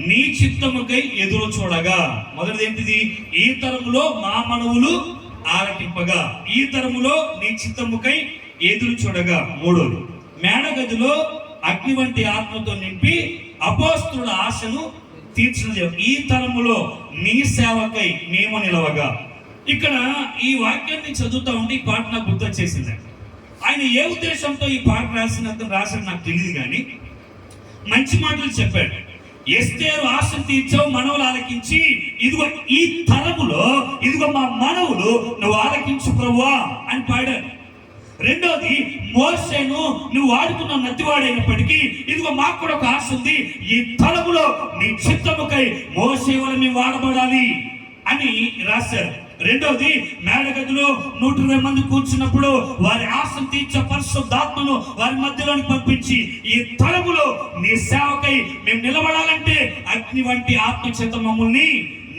నీ చిత్తముకై ఎదురు చూడగా. మొదటిది ఏంటిది? ఈ తరములో మా మనవులు ఆలకింపగా, ఈ తరములో నీ చిత్తముకై ఎదురు చూడగా. మూడోది, మేడగదిలో అగ్ని వంటి ఆత్మతో నింపి అపోస్తుల ఆశను తీర్చిన దేవ, ఈ తరములో నీ సేవకై మేము నిలవగా. ఇక్కడ ఈ వాక్యాన్ని చదువుతా ఉంటే ఈ పాట నాకు గుర్తొచ్చేసిందండి. ఆయన ఏ ఉద్దేశంతో ఈ పాట రాశాడు నాకు తెలియదు, కానీ మంచి మాటలు చెప్పాడు. ఎస్తేరు ఆశ తీర్చావు, మనవులు ఆలకించి, ఇదిగో ఈ తరములో, ఇదిగో మా మనవులు నువ్వు ఆలకించు ప్రభువా అని పాడాడు. రెండోది, మోషేను నువ్వు వాడుకున్న నత్తివాడైనప్పటికీ ఇదిగో మాకు కూడా ఒక ఆశ ఉంది, ఈ తలములో నీ చిత్తముకై మోషే వల్ల మేము వాడబడాలి అని రాశారు. రెండోది, మేడగదిలో 120 మంది కూర్చున్నప్పుడు వారి ఆశను తీర్చే పరిశుద్ధాత్మను వారి మధ్యలోకి పంపించి ఈ తలములో నీ సేవకై మేము నిలబడాలంటే అగ్ని వంటి ఆత్మ చేత మమ్మల్ని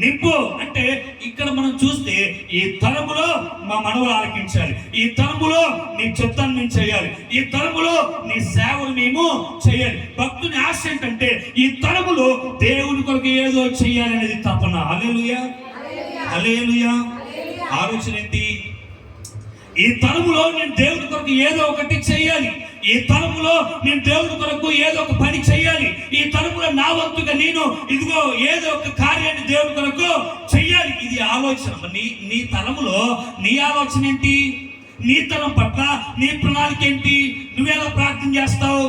నింపు అంటే ఇక్కడ మనం చూస్తే ఈ తరములో మా మనవులు ఆలకించాలి, ఈ తరములో నీ చిత్తాన్ని మేము చేయాలి, ఈ తరములో నీ సేవలు మేము చేయాలి. భక్తుని ఆశ ఏంటంటే ఈ తరములో దేవుని కొరకు ఏదో చేయాలి అనేది తపన. హల్లెలూయా, హల్లెలూయా. ఆలోచన ఏంటి? ఈ తరములో నేను దేవుని కొరకు ఏదో ఒకటి చేయాలి, ఈ తరములో నేను దేవుని కొరకు ఏదో ఒక పని చేయాలి, ఈ తరములో నా వంతుగా నేను ఇదిగో ఏదో ఒక కార్యాన్ని దేవుని కొరకు చెయ్యాలి. ఇది ఆలోచన. నీ తరములో నీ ఆలోచన ఏంటి? నీ తరం పట్ల నీ ప్రణాళిక ఏంటి? నువ్వెలా ప్రార్థన చేస్తావు?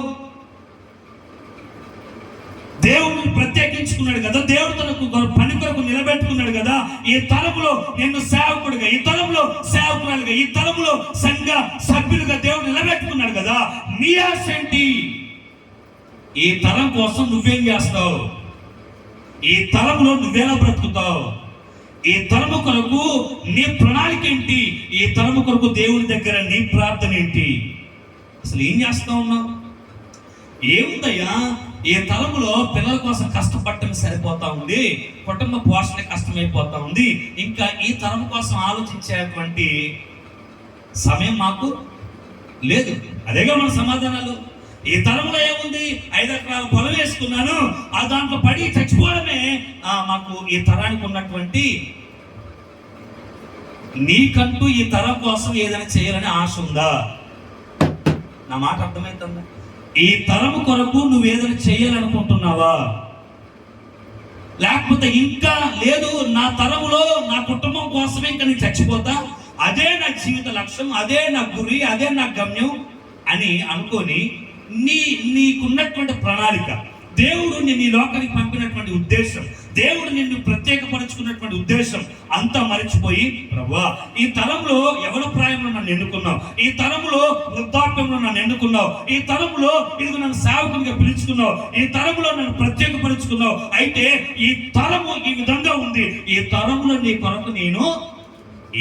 దేవుడిని ప్రత్యేకించుకున్నాడు కదా, దేవుడు తనకు పని కొరకు నిలబెట్టుకున్నాడు కదా. ఈ తరములో నిన్ను సేవకుడిగా, ఈ తరములో సేవకురాలుగా, ఈ తరములో సంఘ సభ్యులుగా దేవుడు నిలబెట్టుకున్నాడు కదా. నీ ఆశ ఏంటి? ఈ తరం కోసం నువ్వేం చేస్తావు? ఈ తరంలో నువ్వెలా బ్రతుకుతావు? ఈ తరము కొరకు నీ ప్రణాళిక ఏంటి? ఈ తరము కొరకు దేవుని దగ్గర నీ ప్రార్థన ఏంటి? అసలు ఏం చేస్తా ఉన్నావు? ఏముందయ్యా, ఈ తరములో పిల్లల కోసం కష్టపడటం సరిపోతా ఉంది, కుటుంబ పోషణ కష్టమైపోతా ఉంది, ఇంకా ఈ తరం కోసం ఆలోచించేటువంటి సమయం మాకు లేదు. అదేగా మన సమాధానాలు. ఈ తరంలో ఏముంది? 5 ఎకరాల పొలం వేసుకున్నాను, ఆ దాంట్లో పడి చచ్చిపోవడమే మాకు ఈ తరానికి ఉన్నటువంటి. నీకంటూ ఈ తరం కోసం ఏదైనా చేయాలని ఆశ ఉందా? నా మాట అర్థమవుతుందా? ఈ తరము కొరకు నువ్వు ఏదైనా చేయాలనుకుంటున్నావా? లేకపోతే ఇంకా లేదు, నా తరములో నా కుటుంబం కోసమే ఇంకా నేను చచ్చిపోతా, అదే నా జీవిత లక్ష్యం, అదే నా గురి, అదే నా గమ్యం అని అనుకొని నీకున్నటువంటి ప్రణాళిక, దేవుడు నిన్ను ఈ లోకానికి పంపినటువంటి ఉద్దేశం, దేవుడు నిన్ను ప్రత్యేకపరుచుకున్నటువంటి ఉద్దేశం అంతా మరిచిపోయి, ప్రభువా ఈ తరంలో ఎవరి ప్రాయంలో నన్ను ఎన్నుకున్నావు, ఈ తరంలో వృద్ధాప్యంలో నన్ను ఎన్నుకున్నావు, ఈ తరంలో ఇదిగో నన్ను సేవకునిగా పిలుచుకున్నావు, ఈ తరంలో నన్ను ప్రత్యేకపరుచుకున్నావు. అయితే ఈ తరము ఈ విధంగా ఉంది, ఈ తరంలో నీ కొరకు నేను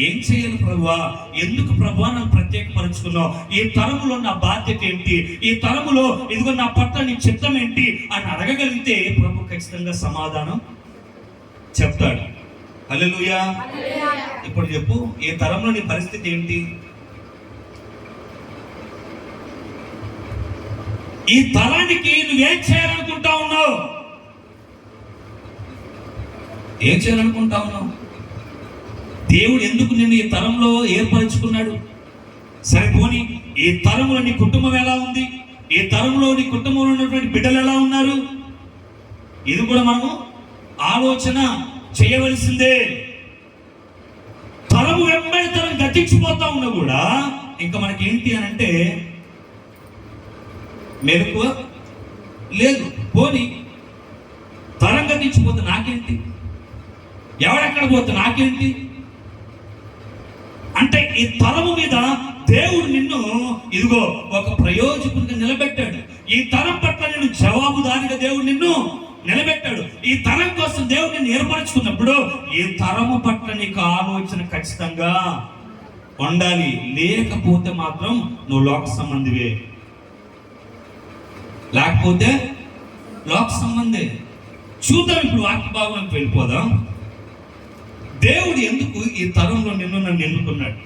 ఏం చేయాలి ప్రభువా? ఎందుకు ప్రభువా నన్ను ప్రత్యేకపరుచుకున్నావు? ఈ తరములో నా బాధ్యత ఏంటి? ఈ తరములో ఇదిగో నా పట్ల నీ చిత్తం ఏంటి అని అడగగలిగితే ప్రభు ఖచ్చితంగా సమాధానం చెప్తాడు. హల్లెలూయా. ఇప్పుడు చెప్పు, ఈ తరంలో నీ పరిస్థితి ఏంటి? ఈ తరానికి నువ్వేం చేయాలనుకుంటా ఉన్నావు? ఏం చేయాలనుకుంటా ఉన్నావు? దేవుడు ఎందుకు నిన్ను ఈ తరంలో ఏర్పరచుకున్నాడు? సరిపోని ఈ తరంలో నీ కుటుంబం ఎలా ఉంది? ఈ తరంలో నీ కుటుంబంలో ఉన్నటువంటి బిడ్డలు ఎలా ఉన్నారు? ఇది కూడా మనము ఆలోచన చేయవలసిందే. తరము వెంబడి తరం గతించిపోతా ఉన్నా కూడా ఇంకా మనకి ఏంటి అని అంటే మెలకువ లేదు. పోని తరం గతించిపోతే నాకేంటి, ఎవడెక్కడ పోతే నాకేంటి అంటే ఈ తరము మీద దేవుడు నిన్ను ఇదిగో ఒక ప్రయోజకునిగా నిలబెట్టాడు. ఈ తరం పట్ల నిన్ను జవాబుదారిగా దేవుడు నిన్ను నిలబెట్టాడు. ఈ తరం కోసం దేవుడు నిన్ను ఏర్పరచుకున్నప్పుడు ఈ తరము పట్ల నీకు ఆలోచన ఖచ్చితంగా ఉండాలి. లేకపోతే మాత్రం నువ్వు లోక సంబంధివే, లేకపోతే లోక సంబంధే. చూద్దాం, ఇప్పుడు వాక్య భాగంలోకి వెళ్ళిపోదాం. దేవుడు ఎందుకు ఈ తరంలో నిన్ను నన్ను ఎన్నుకున్నాడు?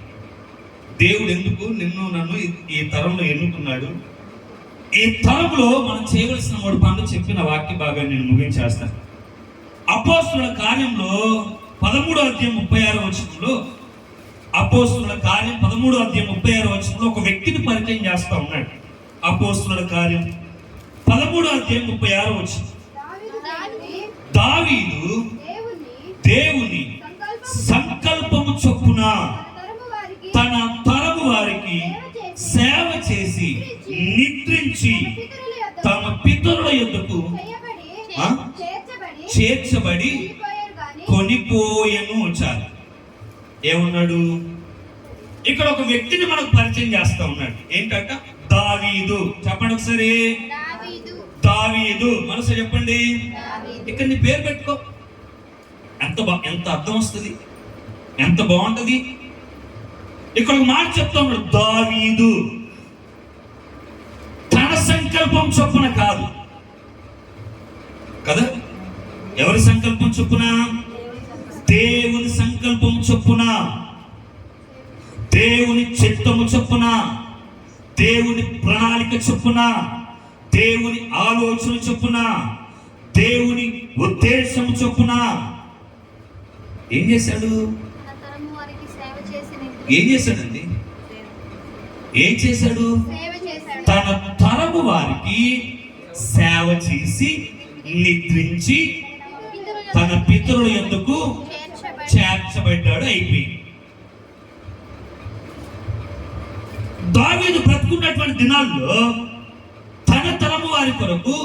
దేవుడు ఎందుకు నిన్ను నన్ను ఈ తరంలో ఎన్నుకున్నాడు? ఈ తరంలో మనం చేయవలసిన 3 పనులు చెప్పిన వాక్య భాగాన్ని నేను ముగించేస్తాను. అపోస్తుల కార్యంలో 13వ అధ్యాయం 36వ వచనంలో, అపోస్తుల కార్యం 13వ అధ్యాయం 36వ వచనంలో ఒక వ్యక్తిని పరిచయం చేస్తా ఉన్నాడు. అపోస్తుల కార్యం 13వ అధ్యాయం 36వ వచనం. దావీదు దేవుని సంకల్పము చొప్పున తన తరము వారికి సేవ చేసి నిద్రించి తమ పితరుల యొద్దకు చేర్చబడి కొనిపోయెను. చాలు. ఏమన్నాడు? ఇక్కడ ఒక వ్యక్తిని మనకు పరిచయం చేస్తా ఉన్నాడు. ఏంటంట? దావీదు. చెప్పండి ఒకసారి. దావీదు. మనసు చెప్పండి. ఇక్కడ నీ పేరు పెట్టుకో. ఎంత అర్థం వస్తుంది, ఎంత బాగుంటది. ఇక్కడ ఒక మాట చెప్తా ఉన్నాడు, దావీదు. తన సంకల్పం చొప్పున కాదు కదా. ఎవరి సంకల్పం చొప్పున? దేవుని సంకల్పం చొప్పున, దేవుని చిత్తము చొప్పున, దేవుని ప్రణాళిక చొప్పున, దేవుని ఆలోచన చొప్పున, దేవుని ఉద్దేశం చొప్పున ఏం చేశాడు? ఏం చేశాడండి? ఏం చేశాడు? తన తరము వారికి సేవ చేసి నిద్రించి తన పితరుల యందుకు చేర్చబడ్డాడు. అయిపోయింది. దావీదు బ్రతుకున్నటువంటి దినాల్లో తన తరము వారి కొరకు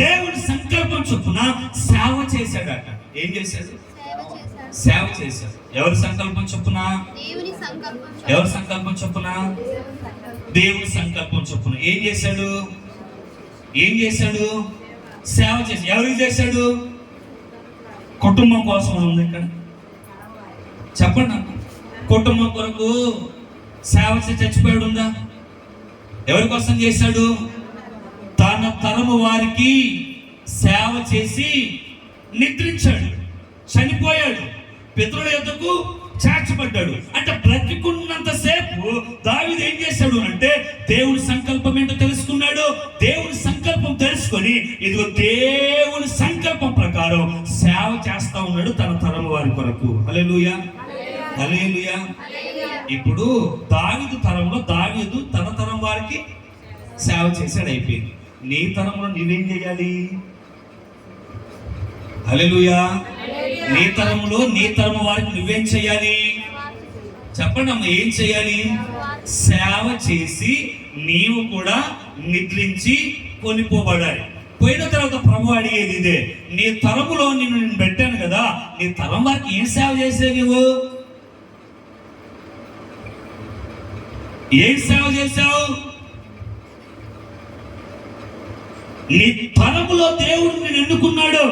దేవుని సంకల్పం చొప్పున సేవ చేశాడట. ఏం చేశాడు? సేవ చేశాడు. ఎవరి సంకల్పం చొప్పున? ఎవరి సంకల్పం చొప్పున? దేవుని సంకల్పం చొప్పున. ఏం చేశాడు? ఏం చేశాడు? సేవ చేశాడు. ఎవరికి చేశాడు? కుటుంబం కోసం ఉంది ఇక్కడ. చెప్పండి. కుటుంబం కొరకు సేవ చేసి చచ్చిపోయాడు ఉందా? ఎవరి కోసం చేశాడు? తన తరము వారికి సేవ చేసి నిద్రించాడు, చనిపోయాడు, పితరుల యొద్దకు చేర్చబడ్డాడు. అంటే బ్రతికున్నంత సేపు దావీదు ఏం చేశాడు అంటే దేవుని సంకల్పం ఏంటో తెలుసుకున్నాడు. దేవుని సంకల్పం తెలుసుకొని ఇదిగో దేవుని సంకల్పం ప్రకారం సేవ చేస్తా ఉన్నాడు తన తరం వారి కొరకు. హల్లెలూయా, హల్లెలూయా. ఇప్పుడు దావీదు తరంలో దావీదు తన తరం వారికి సేవ చేశాడు. అయిపోయింది. నీ తరంలో నువ్వేం చేయాలి? హల్లెలూయా. నీ తరంలో నీ తరం వారికి నువ్వేం చేయాలి? చెప్పండి అమ్మ, ఏం చేయాలి? సేవ చేసి నీవు కూడా నిద్రించి కొనిపోబడాలి. పోయిన తర్వాత ప్రభు అడిగేది ఇదే, నీ తరములో నేను పెట్టాను కదా, నీ తరం వారికి ఏం సేవ చేసావు? నువ్వు ఏం సేవ చేశావు? నీ తరములో దేవుడు నేను ఎన్నుకున్నాడు.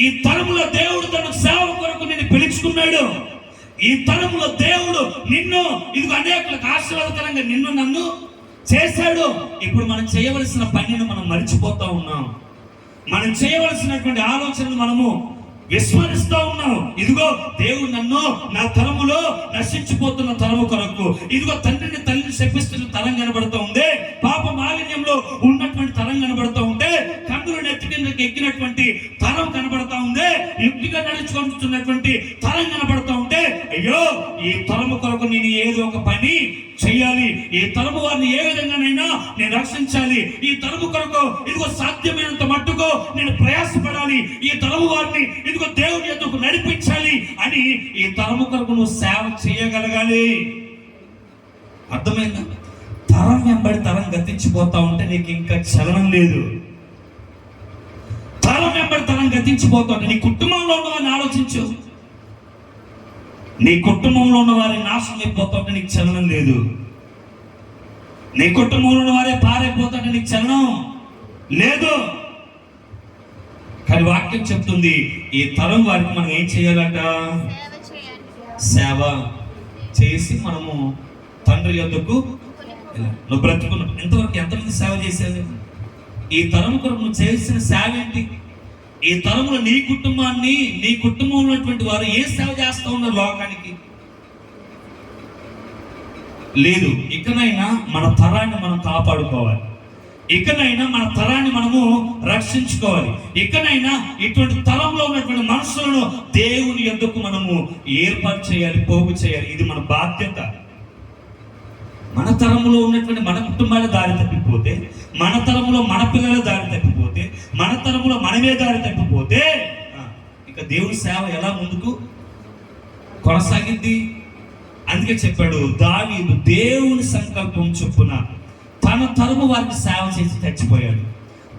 ఈ తరములో దేవుడు తన సేవ కొరకు నేను పిలుచుకున్నాడు. ఈ తరములో దేవుడు నిన్ను ఇదిగో అనేకులకు ఆశీర్వాదకరంగా నిన్ను నన్ను చేశాడు. ఇప్పుడు మనం చేయవలసిన పనిని మనం మర్చిపోతా ఉన్నాం. మనం చేయవలసినటువంటి ఆలోచనలు మనము విస్మరిస్తూ ఉన్నాం. ఇదిగో దేవుడు నన్ను నా తరములో నశించిపోతున్న తరము కొరకు, ఇదిగో తండ్రిని తల్లిని శపిస్తున్న తరం కనబడుతూ ఉంది, పాప మాలిన్యంలో ఉన్నటువంటి తరం కనబడుతూ ఉంటే, కన్నులు నెత్తి కిందకి ఎక్కినటువంటి తరం కనబడతా ఉంది, యుక్తిగా నడుచుకుంటున్నటువంటి తరం కనబడతా ఉంటే, అయ్యో ఈ తరము కొరకు నేను ఏదో ఒక పని చెయ్యాలి. ఈ తరము వారిని ఏ విధంగానైనా నేను రక్షించాలి. ఈ తరము కొరకు ఇదిగో సాధ్యమైనంత మట్టుకు నేను ప్రయాసపడాలి. ఈ తరము వారిని ఇదిగో దేవుని యొద్దకు నడిపించాలి అని ఈ తరము కొరకు నువ్వు సేవ చేయగలగాలి. అర్థమైందా? తరం వెంబడి తరం గతించిపోతా ఉంటే నీకు ఇంకా చలనం లేదు. తరం వెంబడి తరం గతించిపోతా ఉంటే నీ కుటుంబంలో ఉన్న వారిని ఆలోచించు. నీ కుటుంబంలో ఉన్న వారిని నాశనం అయిపోతుంటే నీకు చలనం లేదు. నీ కుటుంబంలో ఉన్న వారే పారైపోతుంటే నీకు చలనం లేదు. కానీ వాక్యం చెప్తుంది, ఈ తరం వారికి మనం ఏం చేయాలంట? సేవ చేసి మనము తండ్రి యొద్దకు. నువ్వు బ్రతుకున్నావు. ఎంతవరకు ఎంతమంది సేవ చేసేది? ఈ తరం కొరకు నువ్వు చేసిన సేవ ఏంటి? ఈ తరములో నీ కుటుంబాన్ని, నీ కుటుంబంలో ఉన్నటువంటి వారు ఏ సేవ చేస్తూ ఉన్నారు లోకానికి? లేదు. ఇకనైనా మన తరాన్ని మనం కాపాడుకోవాలి. ఇకనైనా మన తరాన్ని మనము రక్షించుకోవాలి. ఇకనైనా ఇటువంటి తరంలో ఉన్నటువంటి మనుషులను దేవుని యొద్దకు మనము ఏర్పాటు చేయాలి, పోగు చేయాలి. ఇది మన బాధ్యత. మన తరంలో ఉన్నటువంటి మన కుటుంబాల దారి తప్పిపోతే, మన తరంలో మన పిల్లల దారి తప్పిపోతే, మన తరంలో మనమే దారి తప్పిపోతే ఇక దేవుని సేవ ఎలా ముందుకు కొనసాగింది? అందుకే చెప్పాడు దావీదు దేవుని సంకల్పం చొప్పున తన తరము వారికి సేవ చేసి చచ్చిపోయాడు.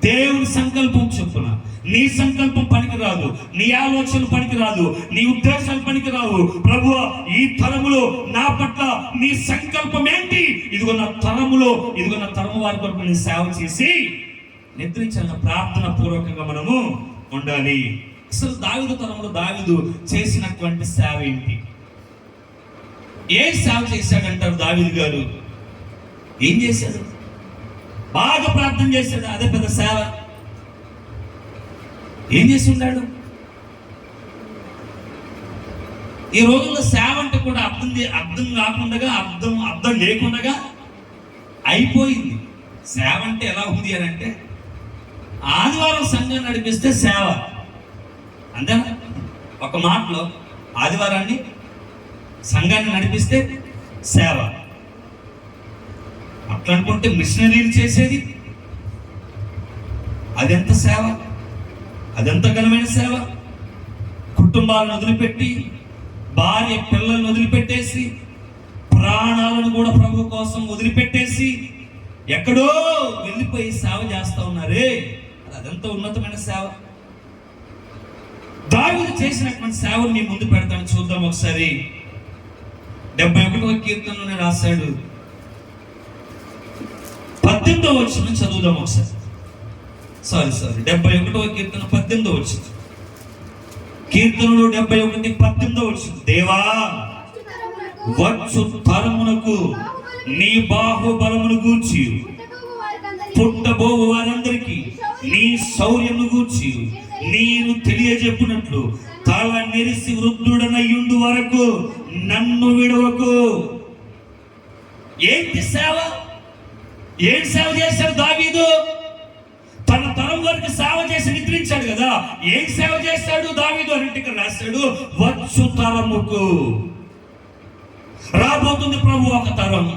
దేవుని సంకల్పం చొప్పున. నీ సంకల్పం పనికిరాదు, నీ ఆలోచన పనికిరాదు, నీ ఉద్దేశాలు పనికిరావు. ప్రభువా, ఈ తరములో నా పట్ల నీ సంకల్పం ఏంటి? ఇదిగో నా తరములో, ఇదిగో నా తరము వారి కొరకు నేను సేవ చేసి నిద్రించాలని ప్రార్థన పూర్వకంగా మనము ఉండాలి. అసలు దావీదు తరములో దావీదు చేసినటువంటి సేవ ఏంటి? ఏ సేవ చేశాడంటారు దావీదు గారు? ఏం చేశాడు? బాగా ప్రార్థన చేశాడు, అదే పెద్ద సేవ. ఏం చేసి ఉన్నాడు? ఈ రోజుల్లో సేవ అంటే కూడా అర్థం కాకుండా, అర్థం లేకుండా అయిపోయింది. సేవ అంటే ఎలా ఉంది అని అంటే, ఆదివారం సంఘం నడిపిస్తే సేవ అంతేనా? ఒక మాటలో ఆదివారాన్ని సంఘాన్ని నడిపిస్తే సేవ. అట్లా అనుకుంటే మిషనరీలు చేసేది అదెంత సేవ, అదెంత ఘనమైన సేవ. కుటుంబాలను వదిలిపెట్టి, భార్య పిల్లలను వదిలిపెట్టేసి, ప్రాణాలను కూడా ప్రభు కోసం వదిలిపెట్టేసి ఎక్కడో వెళ్ళిపోయి సేవ చేస్తా ఉన్నారే, అదంతా ఉన్నతమైన సేవ. దావీదు చేసినటువంటి సేవను మీ ముందు పెడతాను, చూద్దాం ఒకసారి. 71వ కీర్తనలోనే రాశాడు, 18వ వచనం చదువుదాం ఒకసారి. సారీ 71వ కీర్తన 18వ వచనం. కీర్తనలో 71:18వ వచనం. దేవా, వచ్చు తరమునకు నీ బాహుబలమును గూర్చి, పుట్టబోవు వారందరికీ నీ శౌర్యమును గూర్చి నేను తెలియజెప్పినట్లు తల నెరిసి వృద్ధుడనయ్యుండు వరకు నన్ను విడవకు. ఏంటి సేవ? ఏం సేవ చేశాడు దావీదు? తన తరం వరకు సేవ చేసి నిద్రించాడు కదా. ఏం సేవ చేశాడు దావీదు అని ఇక్కడ రాశాడు, వచ్చు తరముకు. రాబోతుంది ప్రభు ఒక తరం.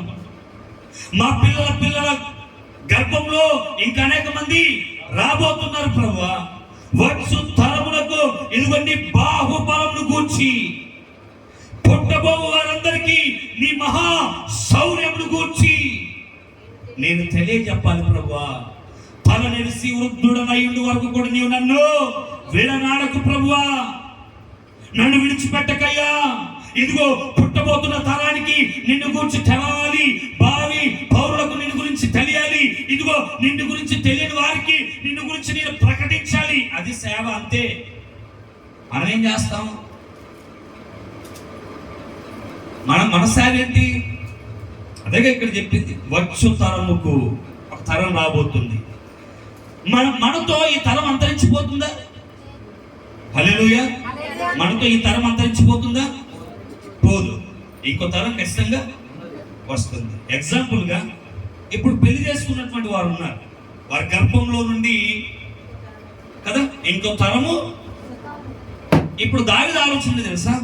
మా పిల్లల గర్భంలో ఇంకా అనేక మంది రాబోతున్నారు ప్రభువా. వచ్చు తరములకు ఇదిగోండి బాహుబలమును గూర్చి, పుట్టబోవు వారందరికీ నీ మహా శౌర్యమును గూర్చి నేను తెలియజెప్పాలి ప్రభువా. తల నెరిసి వృద్ధుడనయ్యుండు వరకు కూడా నీవు నన్ను విడనాడకు ప్రభువా, నన్ను విడిచిపెట్టకయ్యా. ఇదిగో పుట్టబోతున్న తరానికి నిన్ను గురించి తెలవాలి, భావి పౌరులకు నిన్ను గురించి తెలియాలి. ఇదిగో నిన్ను గురించి తెలియని వారికి నిన్ను గురించి నేను ప్రకటించాలి. అది సేవ, అంతే. మనం ఏం చేస్తాం? మన సేవ ఏంటి? అదే ఇక్కడ చెప్పింది, వచ్చు తరముకు. ఒక తరం రాబోతుంది. మనతో ఈ తరం అంతరించిపోతుందా? హల్లెలూయా. మనతో ఈ తరం అంతరించిపోతుందా? పోదు. ఇంకో తరం ఖచ్చితంగా వస్తుంది. ఎగ్జాంపుల్గా ఇప్పుడు పెళ్లి చేసుకున్నటువంటి వారు ఉన్నారు, వారి గర్భంలో నుండి కదా ఇంకో తరము. ఇప్పుడు దావీదు ఆలోచన తెలుసా?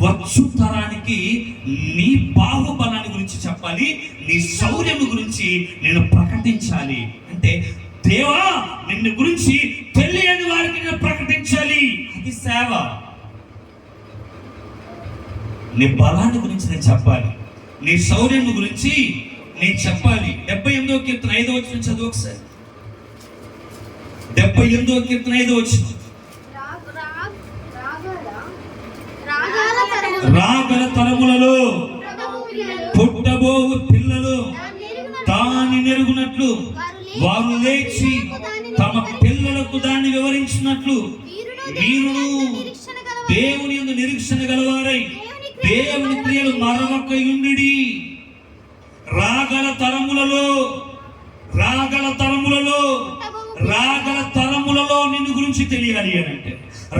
వచ్చు తరానికి నీ బాహుబలాన్ని గురించి చెప్పాలి, నీ శౌర్యం గురించి నేను ప్రకటించాలి. అంటే దేవా, నిన్ను గురించి తెలియని వారికి నేను ప్రకటించాలి. అది సేవ. నీ బలాన్ని గురించి నేను చెప్పాలి, నీ శౌర్యం గురించి నేను చెప్పాలి. 78వ కీర్తన 5వ వచనం చదువు ఒకసారి. 78వ కీర్తన 5వ వచనం. రాగల తరములలో పుట్టబోవు పిల్లలు దాని నెరుగునట్లు వారు లేచి తమ పిల్లలకు దాన్ని వివరించినట్లు వీరును దేవుని యందు నిరీక్షణ గలవారై దేవుని క్రియలు మరవకయుండి. రాగల తరములలో నిన్ను గురించి తెలియాలి అని అంటే,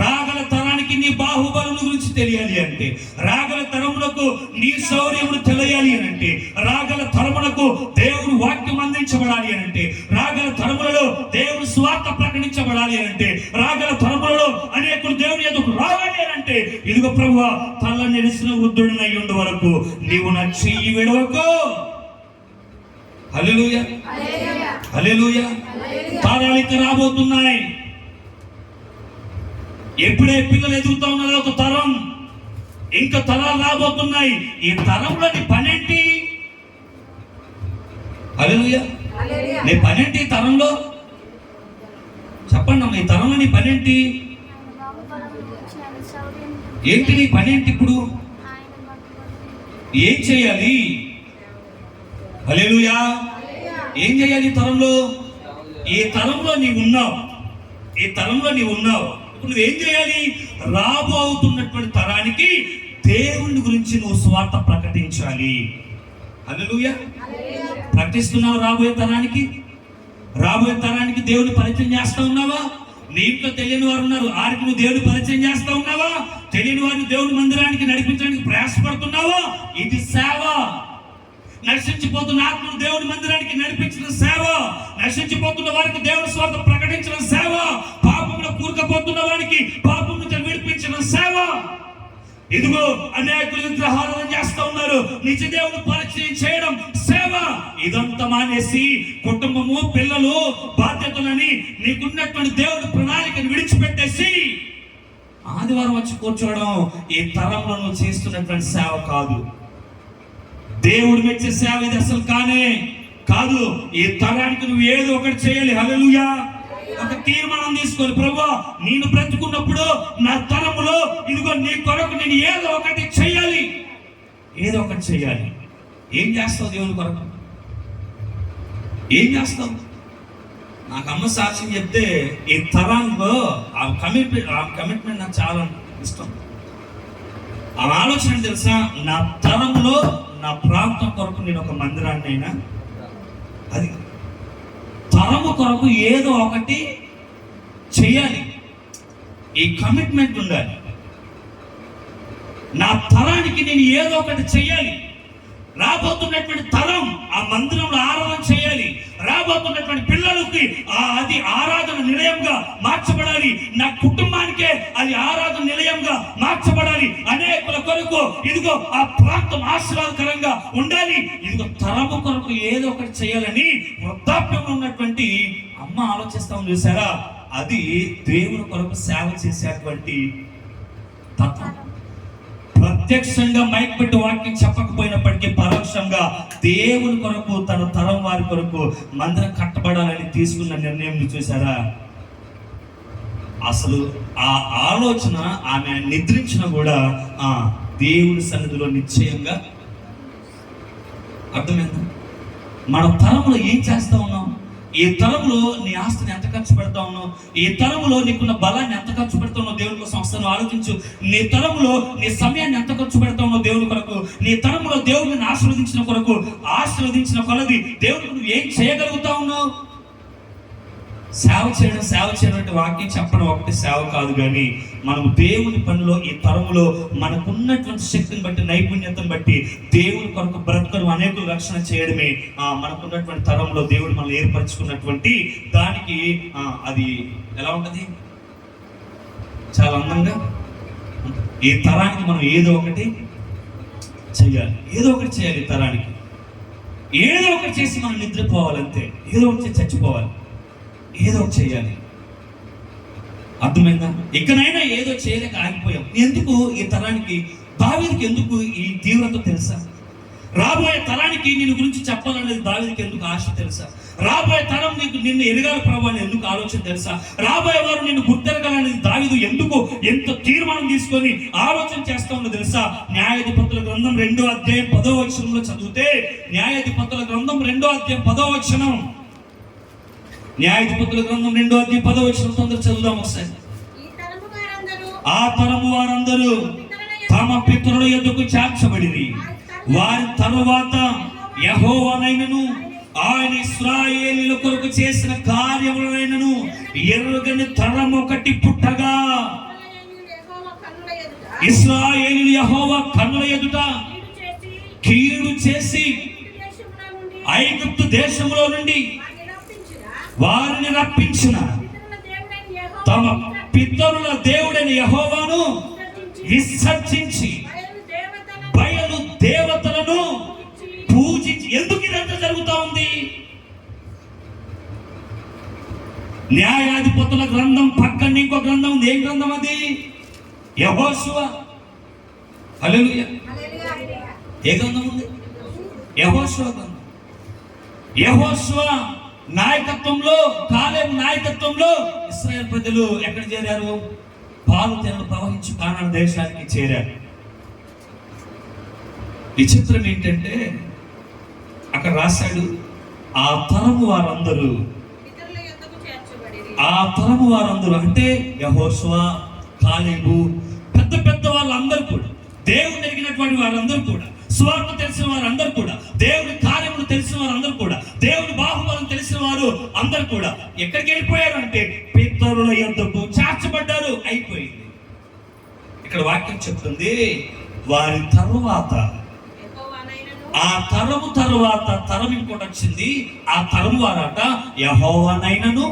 రాగల తరానికి నీ బాహుబలం గురించి తెలియాలి అంటే, రాగల తరములకు నీ శౌర్యమును తెలియాలి అని అంటే, రాగల తరములకు దేవుని వాక్యం అందించబడాలి అని అంటే, రాగల తరములలో దేవుని స్వార్థ ప్రకటించబడాలి అని అంటే, రాగల తరములలో అనేకులు దేవుని ఎదుగు రావాలి అని అంటే, ఇదిగో ప్రభువా, తల నెరిసిన వృద్ధుడనయ్యుండు వరకు నీవు నా చెయ్యి విడవకు. హల్లెలూయా, హల్లెలూయా. తరాలు ఇంకా రాబోతున్నాయి. ఎప్పుడే పిల్లలు ఎదుగుతా ఉన్నారో ఒక తరం, ఇంకా తరాలు రాబోతున్నాయి. ఈ తరంలో నీ పనేంటి? హల్లెలూయా. నీ పనేంటి తరంలో? చెప్పండి అమ్మ, ఈ తరంలో నీ పని ఏంటి? ఏంటి నీ పని ఏంటి ఇప్పుడు? ఏం చేయాలి? హల్లెలూయా. ఏం చేయాలి ఈ తరంలో? ఈ తరంలో నీవు ఉన్నావు, ఈ తరంలో నీవు ఉన్నావు. ఇప్పుడు నువ్వేం చేయాలి? రాబోతున్నటువంటి తరానికి దేవుని గురించి నువ్వు స్వార్థ ప్రకటించాలి. హల్లెలూయా. ప్రకటిస్తున్నావు రాబోయే తరానికి? రాబోయే తరానికి దేవుని పరిచయం చేస్తా ఉన్నావా? నీ ఇంట్లో తెలియని వారు ఉన్నారు, వారికి నువ్వు దేవుని పరిచయం చేస్తా ఉన్నావా? తెలియని వారిని దేవుని మందిరానికి నడిపించడానికి ప్రయాసపడుతున్నావా? ఇది సేవ. నశించిపోతున్న ఆత్మను దేవుని మందిరానికి నడిపించిన సేవ, నశించిపోతున్న వారికి దేవుని స్వార్థ ప్రకటించిన సేవ, పాపంలో కూరుకుపోతున్న వారికి పాపం నుంచి విడిపించిన సేవ. ఇదిగో అనేకులు విగ్రహారాధన చేస్తా ఉన్నారు, నిజ దేవుని పరిచయం చేయడం సేవ. ఇదంతా మానేసి కుటుంబము, పిల్లలు, బాధ్యతలని, నీకున్నటువంటి దేవుని ప్రణాళికను విడిచిపెట్టేసి ఆదివారం వచ్చి కూర్చోవడం ఈ తరంలో నువ్వు చేస్తున్నటువంటి సేవ కాదు. దేవుడు మెచ్చే సేవ ఇది అసలు కానే కాదు. ఈ తరానికి నువ్వు ఏదో ఒకటి చేయాలి. హల్లెలూయా. ఒక తీర్మానం తీసుకోవాలి. ప్రభువా, నేను బ్రతుకున్నప్పుడు నా తరములో ఇదిగో నీ కొరకు నేను ఏదో ఒకటి చేయాలి, ఏదో ఒకటి చేయాలి. ఏం చేస్తావు దేవుని కొరకు? ఏం చేస్తావు? నాకు అమ్మ సాక్ష్యం చెప్తే ఈ తరంలో ఆ కమిట్మెంట్ నాకు చాలా ఇష్టం. ఆ ఆలోచన తెలుసా? నా తరంలో నా ప్రాంతం కొరకు నేను ఒక మందిరాన్ని అయినా, అది తరము కొరకు ఏదో ఒకటి చేయాలి. ఈ కమిట్మెంట్ ఉండాలి. నా తరానికి నేను ఏదో ఒకటి చేయాలి. రాబోతున్నటువంటి తరం ఆ మందిరంలో ఆరాధన చేయాలి. రాబోతున్నటువంటి పిల్లలకి అది ఆరాధన నిలయంగా మార్చబడాలి. నా కుటుంబానికే అది ఆరాధన నిలయంగా మార్చబడాలి. అనేకుల కొరకు ఇదిగో ఆ ప్రాంతం ఆశీర్వాదకరంగా ఉండాలి. ఇదిగో తరము కొరకు ఏదో ఒకటి చేయాలని వృద్ధాప్యంలో ఉన్నటువంటి అమ్మ ఆలోచిస్తాం చూసారా? అది దేవుని కొరకు సేవ చేసేటువంటి తత్వం. ప్రత్యక్షంగా మైక్ పెట్టి వాక్యం చెప్పకపోయినప్పటికీ పరోక్షంగా దేవుని కొరకు, తన తరం వారి కొరకు మందిరం కట్టబడాలని తీసుకున్న నిర్ణయం చూసారా? అసలు ఆ ఆలోచన ఆమె నిద్రించిన కూడా దేవుని సన్నిధిలో నిశ్చయంగా అర్థమైంది. మన తరంలో ఏం చేస్తా ఉన్నాం? ఈ తరంలో నీ ఆస్తిని ఎంత ఖర్చు పెడతా ఉన్నావు? ఈ తరంలో నీకున్న బలాన్ని ఎంత ఖర్చు పెడతా ఉన్నావు దేవుని కోసం? అసలు ఆలోచించు. నీ తరంలో నీ సమయాన్ని ఎంత ఖర్చు పెడతా ఉన్నావు దేవుని కొరకు? నీ తరంలో దేవుడిని ఆశీర్వదించిన కొరకు, ఆశీర్వదించిన కొలది దేవుడికి నువ్వు ఏం చేయగలుగుతా ఉన్నావు? సేవ చేయడం అంటే వాక్యం చెప్పడం ఒకటి సేవ కాదు, కానీ మనం దేవుని పనిలో ఈ తరములో మనకున్నటువంటి శక్తిని బట్టి, నైపుణ్యతను బట్టి దేవుని కొరకు బ్రతకడం, అనేకులు రక్షణ చేయడమే మనకున్నటువంటి తరంలో దేవుడు మనల్ని ఏర్పరచుకున్నటువంటి దానికి అది ఎలా ఉంటుంది? చాలా అందంగా. ఈ తరానికి మనం ఏదో ఒకటి చేయాలి, ఏదో ఒకటి చేయాలి. ఈ తరానికి ఏదో ఒకటి చేసి మనం నిద్రపోవాలంతే, ఏదో ఒకటి చచ్చిపోవాలి, ఏదో ఒకటి చేయాలి. అర్థమైందా? ఇకనైనా ఏదో చేయలేక ఆగిపోయాం. ఎందుకు? ఈ తరానికి, దావీదుకి ఎందుకు ఈ తీవ్రత తెలుసా? రాబోయే తరానికి నిన్ను గురించి చెప్పాలనేది దావీదుకి ఎందుకు ఆశ తెలుసా? రాబోయే తరం నిన్ను ఎరగాలి ప్రభు అని ఎందుకు ఆలోచన తెలుసా? రాబోయే వారు నిన్ను గుర్తెరగాలనేది దావీదు ఎందుకు ఎంత తీర్మానం తీసుకొని ఆలోచన చేస్తా ఉన్నది తెలుసా? న్యాయాధిపతుల గ్రంథం 2వ అధ్యాయం 10వ వచనంలో చదివితే, న్యాయాధిపతుల గ్రంథం 2వ అధ్యాయం 10వ వచనం, న్యాయాధిపతుల గ్రంథం 2వ అధ్యాయం 10వ వచనం తొందర చదువుదాం ఒకసారి. ఆ తరము వారందరూ తమ పితరుల యొద్దకు చేర్చబడిరి. వారి తరువాత యెహోవానైనను ఆయన ఇశ్రాయేలీయుల కొరకు చేసిన కార్యములనైనను ఎరుగని తరం ఒకటి పుట్టగా, ఇశ్రాయేలీయులు యెహోవా కన్నుల ఎదుట కీడు చేసి ఐగుప్తు దేశంలో నుండి వారిని రప్పించిన తమ పితరుల దేవుడైన యెహోవాను విసర్జించి బయలు దేవతలను పూజించి. ఎందుకు ఇదంతా జరుగుతా ఉంది? న్యాయాధిపతుల గ్రంథం పక్కన ఇంకో గ్రంథం ఉంది. ఏం గ్రంథం అది? యెహోషువ. హల్లెలూయా. ఏ గ్రంథం ఉంది? యెహోషువ గ్రంథం. యెహోషువ నాయకత్వంలో, కాలేబు నాయకత్వంలో ఇశ్రాయేల్ ప్రజలు ఎక్కడ చేరారు? పాలు తేనెలు ప్రవహించు కానాను దేశానికి చేరారు. విచిత్రం ఏంటంటే అక్కడ రాశాడు, ఆ తరము వారందరూ అంటే యెహోషువ, కాలేబు, పెద్ద పెద్ద వాళ్ళందరూ కూడా, దేవుని ఎరిగినటువంటి వారందరూ కూడా, స్వార్థ తెలిసిన వారందరూ కూడా, దేవుని కార్యములు తెలిసిన వారందరూ కూడా, దేవుని బాహుబలం తెలిసిన వారు అందరూ కూడా ఎక్కడికి వెళ్ళిపోయారు అంటే పితరుల యొద్దకు చేర్చబడ్డారు. అయిపోయింది. ఇక్కడ వాక్యం చెప్తుంది, వారి తరువాత, ఆ తరము తరువాత తరం ఇంకోటి వచ్చింది. ఆ తరము వారట యెహోవానైనను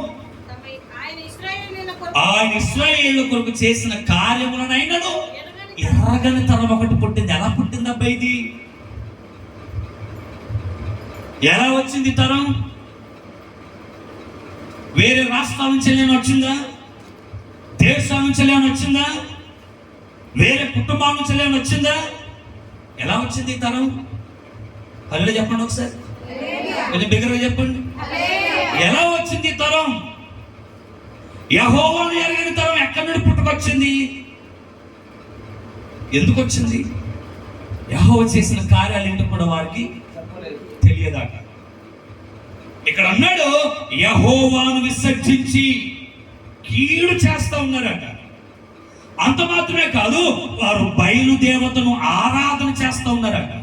ఆయన ఇశ్రాయేలు కొరకు చేసిన కార్యములనైనను ఎరగని తరం ఒకటి పుట్టింది. ఎలా పుట్టింది అబ్బాయి ఇది? ఎలా వచ్చింది తరం? వేరే రాష్ట్రాల నుంచి ఏమైనా వచ్చిందా? దేశాల నుంచి ఏమైనా వచ్చిందా? వేరే కుటుంబాల నుంచి ఏమైనా వచ్చిందా? ఎలా వచ్చింది ఈ తరం? హల్లెలూయా చెప్పండి ఒకసారి, కొంచెం బిగ్గరగా చెప్పండి. ఎలా వచ్చింది ఈ తరం? యెహోవాను ఎరగని తరం ఎక్కడి నుండి పుట్టుకొచ్చింది? ఎందుకు వచ్చింది? యెహోవా చేసిన కార్యాలు ఏంటో కూడా వారికి తెలియదాట. ఇక్కడ అన్నాడు, యెహోవాను విసర్జించి కీడు చేస్తా ఉన్నారట. అంత మాత్రమే కాదు, వారు బయలుదేవతను ఆరాధన చేస్తా ఉన్నారట.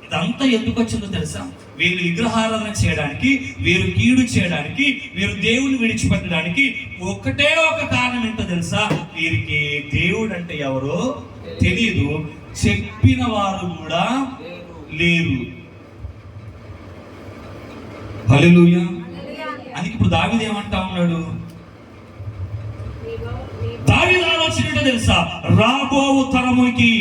ఇదంతా ఎందుకు వచ్చిందో తెలుసా? వీరు విగ్రహారాధన చేయడానికి, వీరు కీడు చేయడానికి, వీరు దేవుని విడిచిపెట్టడానికి ఒకటే ఒక కారణం ఏంటో తెలుసా? వీరికి దేవుడు అంటే ఎవరో తెలియదు, చెప్పిన వారు కూడా లేరు. హల్లెలూయా. అని ఇప్పుడు దావీదు ఏమంటా ఉన్నాడు? దావీదు ఆలోచన ఏంటో తెలుసా? రాబో తరముకి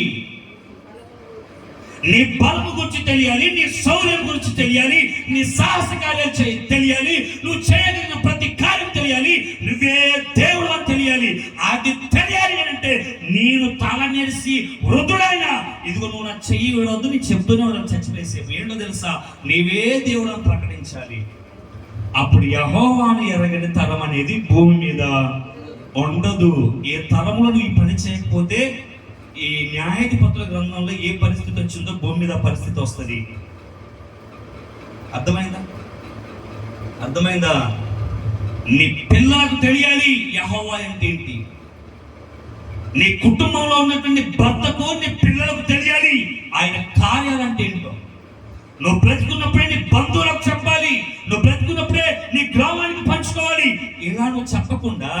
నీ బలము గురించి తెలియాలి, నీ శౌర్యం గురించి తెలియాలి, నీ సాహస కార్యాలు తెలియాలి, నువ్వు చేయగలిగిన ప్రతి కార్యం తెలియాలి, నువ్వే దేవుడు అని తెలియాలి. అది తెలియాలి అంటే నేను తల నెరిసి వృద్ధుడైన ఇదిగో నువ్వు నా చెయ్యి విడవద్దు, నీ చెప్తూనే చచ్చివేసే ఏంటో తెలుసా? నీవే దేవుడు అని ప్రకటించాలి. అప్పుడు యెహోవాను ఎరగని తరం అనేది భూమి మీద ఉండదు. ఏ తరములో నువ్వు ఈ పని చేయకపోతే ఈ న్యాయాధిపతుల గ్రంథంలో ఏ పరిస్థితి వచ్చిందో భూమి మీద పరిస్థితి వస్తుంది. అర్థమైందా? నీ పిల్లలకు తెలియాలి యెహోవా అంటే ఏంటి. నీ కుటుంబంలో ఉన్నటువంటి భర్తకు, నీ పిల్లలకు తెలియాలి ఆయన కార్యాలంటే ఏంటో. నువ్వు బ్రతుకున్నప్పుడే నీ బంధువులకు చెప్పాలి, నువ్వు బ్రతుకున్నప్పుడే నీ గ్రామానికి పంచుకోవాలి. ఇలా నువ్వు చెప్పకుండా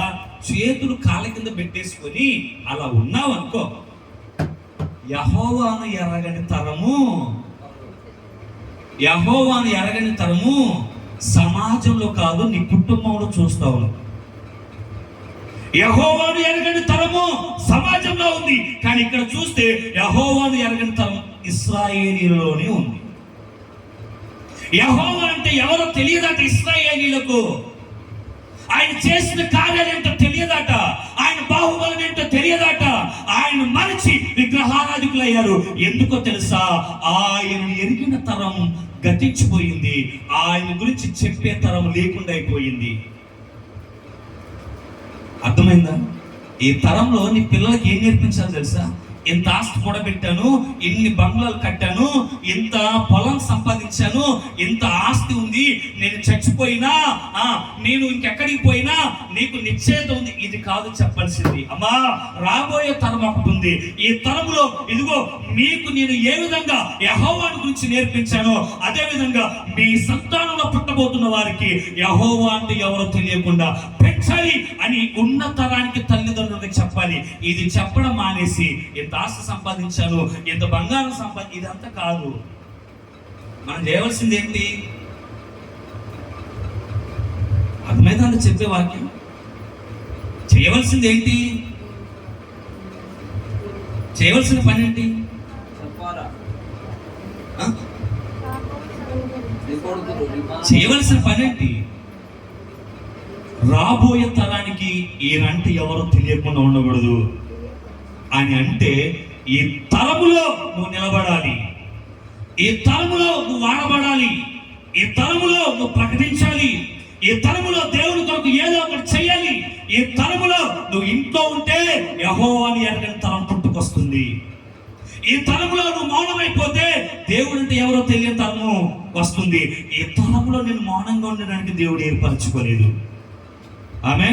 చేతులు కాళ్ళ కింద పెట్టేసుకొని అలా ఉన్నావు అనుకో, యెహోవాను ఎరగని తరము సమాజంలో కాదు, నీ కుటుంబంలో చూస్తావు. యెహోవాను ఎరగని తరము సమాజంలో ఉంది, కానీ ఇక్కడ చూస్తే యెహోవాను ఎరగని తరం ఇశ్రాయేలీలోనే ఉంది. యెహోవా అంటే ఎవరో తెలియదట ఇశ్రాయేలీలకు. ఆయన చేసిన కార్యాలు ఏంటో తెలియదట, ఆయన బాహుబలం ఏంటో తెలియదట. ఆయన మరిచి విగ్రహారాధికులు అయ్యారు. ఎందుకో తెలుసా? ఆయన ఎరిగిన తరం గతించిపోయింది, ఆయన గురించి చెప్పే తరం లేకుండా అయిపోయింది. అర్థమైందా? ఈ తరంలో నీ పిల్లలకి ఏం నేర్పించాలి తెలుసా? ఇంత ఆస్తి కూడబెట్టాను, ఇన్ని బంగ్లాలు కట్టాను, ఇంత పొలం సంపాదించాను, ఇంత ఆస్తి ఉంది, నేను చచ్చిపోయినా, నేను ఇంకెక్కడికి పోయినా నీకు నిశ్చయత ఉంది. ఇది కాదు చెప్పాల్సింది. అమ్మా, రాబోయే తరం ఒకటి ఉంది. ఈ తరంలో ఇదిగో మీకు నేను ఏ విధంగా యెహోవాను గురించి నేర్పించానో అదే విధంగా మీ సంతానంలో పుట్టబోతున్న వారికి యెహోవా అంటే ఎవరో తెలియకుండా పెంచాలి అని ఉన్న తరానికి తల్లిదండ్రులకు చెప్పాలి. ఇది చెప్పడం మానేసి ఇంత ఆస్తి సంపాదించాను, ఇంత బంగారం ఇదంతా కాదు. మనం చేయవలసింది ఏంటి? అర్థమైందా చెప్పే వాక్యం? చేయవలసింది ఏంటి? చేయవలసిన పని ఏంటి? చేయవలసిన పని ఏంటి? రాబోయే తరానికి ఈయనంటే ఎవరో తెలియకుండా ఉండకూడదు అని అంటే ఈ తరములో నువ్వు నిలబడాలి, ఈ తరములో నువ్వు వాడబడాలి, ఈ తరములో నువ్వు ప్రకటించాలి, ఈ తరములో దేవుని కొరకు ఏదో ఒకటి చెయ్యాలి. ఈ తరములో నువ్వు ఇంట్లో ఉంటే యెహోవాని ఎరగని తరం పుట్టుకొస్తుంది. ఈ తరములో నువ్వు మౌనమైపోతే దేవుడు అంటే ఎవరో తెలియని తరము వస్తుంది. ఈ తరములో నేను మౌనంగా ఉండడానికి దేవుడు ఏర్పరచుకోలేదు. ఆమె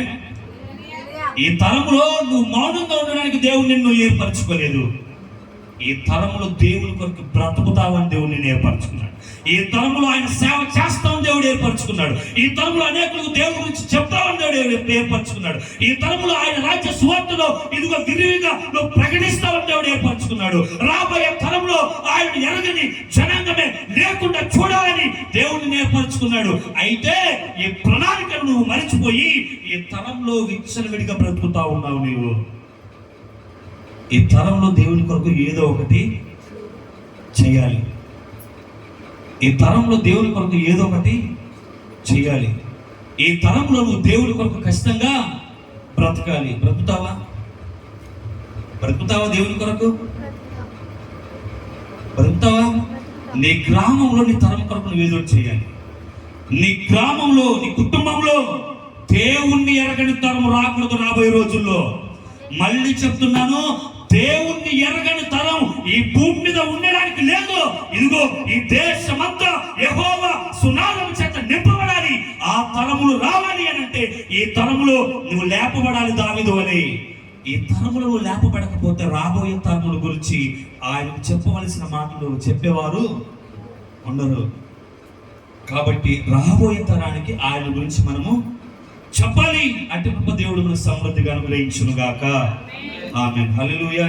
ఈ తరములో నువ్వు మౌనంగా ఉండడానికి దేవుడు నిన్ను ఏర్పరచుకోలేదు. ఈ తరములో దేవుని కొరకు బ్రతుకుతావని దేవుడు నిన్ను ఏర్పరచుకున్నాడు. ఈ తరములో ఆయన సేవ చేస్తామని దేవుడు ఏర్పరచుకున్నాడు. ఈ తరములో అనేకులకు దేవుడి గురించి చెప్తామని దేవుడు ఏర్పరచుకున్నాడు. ఈ తరములో ఆయన రాజ్య సువార్తలో ఇదిగో విరివిగా నువ్వు ప్రకటిస్తామని దేవుడు ఏర్పరచుకున్నాడు. రాబోయే తరంలో ఆయన ఎరగని జనాంగమే లేకుండా చూడాలని దేవుడిని ఏర్పరచుకున్నాడు. అయితే ఈ ప్రణాళికను నువ్వు మరిచిపోయి ఈ తరంలో విచ్చలవిడిగా బ్రతుకుతా ఉన్నావు. నీవు ఈ తరంలో దేవుని కొరకు ఏదో ఒకటి చేయాలి. ఈ తరంలో దేవుని కొరకు ఏదో ఒకటి చేయాలి. ఈ తరంలో నువ్వు దేవుని కొరకు ఖచ్చితంగా బ్రతకాలి. బ్రతుకుతావా? దేవుని కొరకు బ్రతుకుతావా? నీ గ్రామంలో నీ తరం కొరకు నువ్వు ఏదో చేయాలి. నీ గ్రామంలో నీ కుటుంబంలో దేవుణ్ణి ఎరగని తరం రాకూడదు. రాబోయే రోజుల్లో మళ్ళీ చెప్తున్నాను, దేవుణ్ణి ఎరగని తరం ఈ భూమి మీద ఉండడానికి లేదు. ఇదిగో ఈ దేశమంతా యెహోవా సునాదం చేత నింపబడాలి. ఆ తరములు రావాలి అని అంటే ఈ తరములో నువ్వు లేపబడాలి. దావీదు వలె ఈ తరములో నువ్వు లేపబడకపోతే రాబోయే తరముల గురించి ఆయన చెప్పవలసిన మాటలు చెప్పేవారు ఉండరు. కాబట్టి రాబోయే తరానికి ఆయన గురించి మనము చెప్పాలి. అట్టి దేవుడు మనకు సమృద్ధిగా అనుగ్రహించును గాక. ఆమేన్. హల్లెలూయా.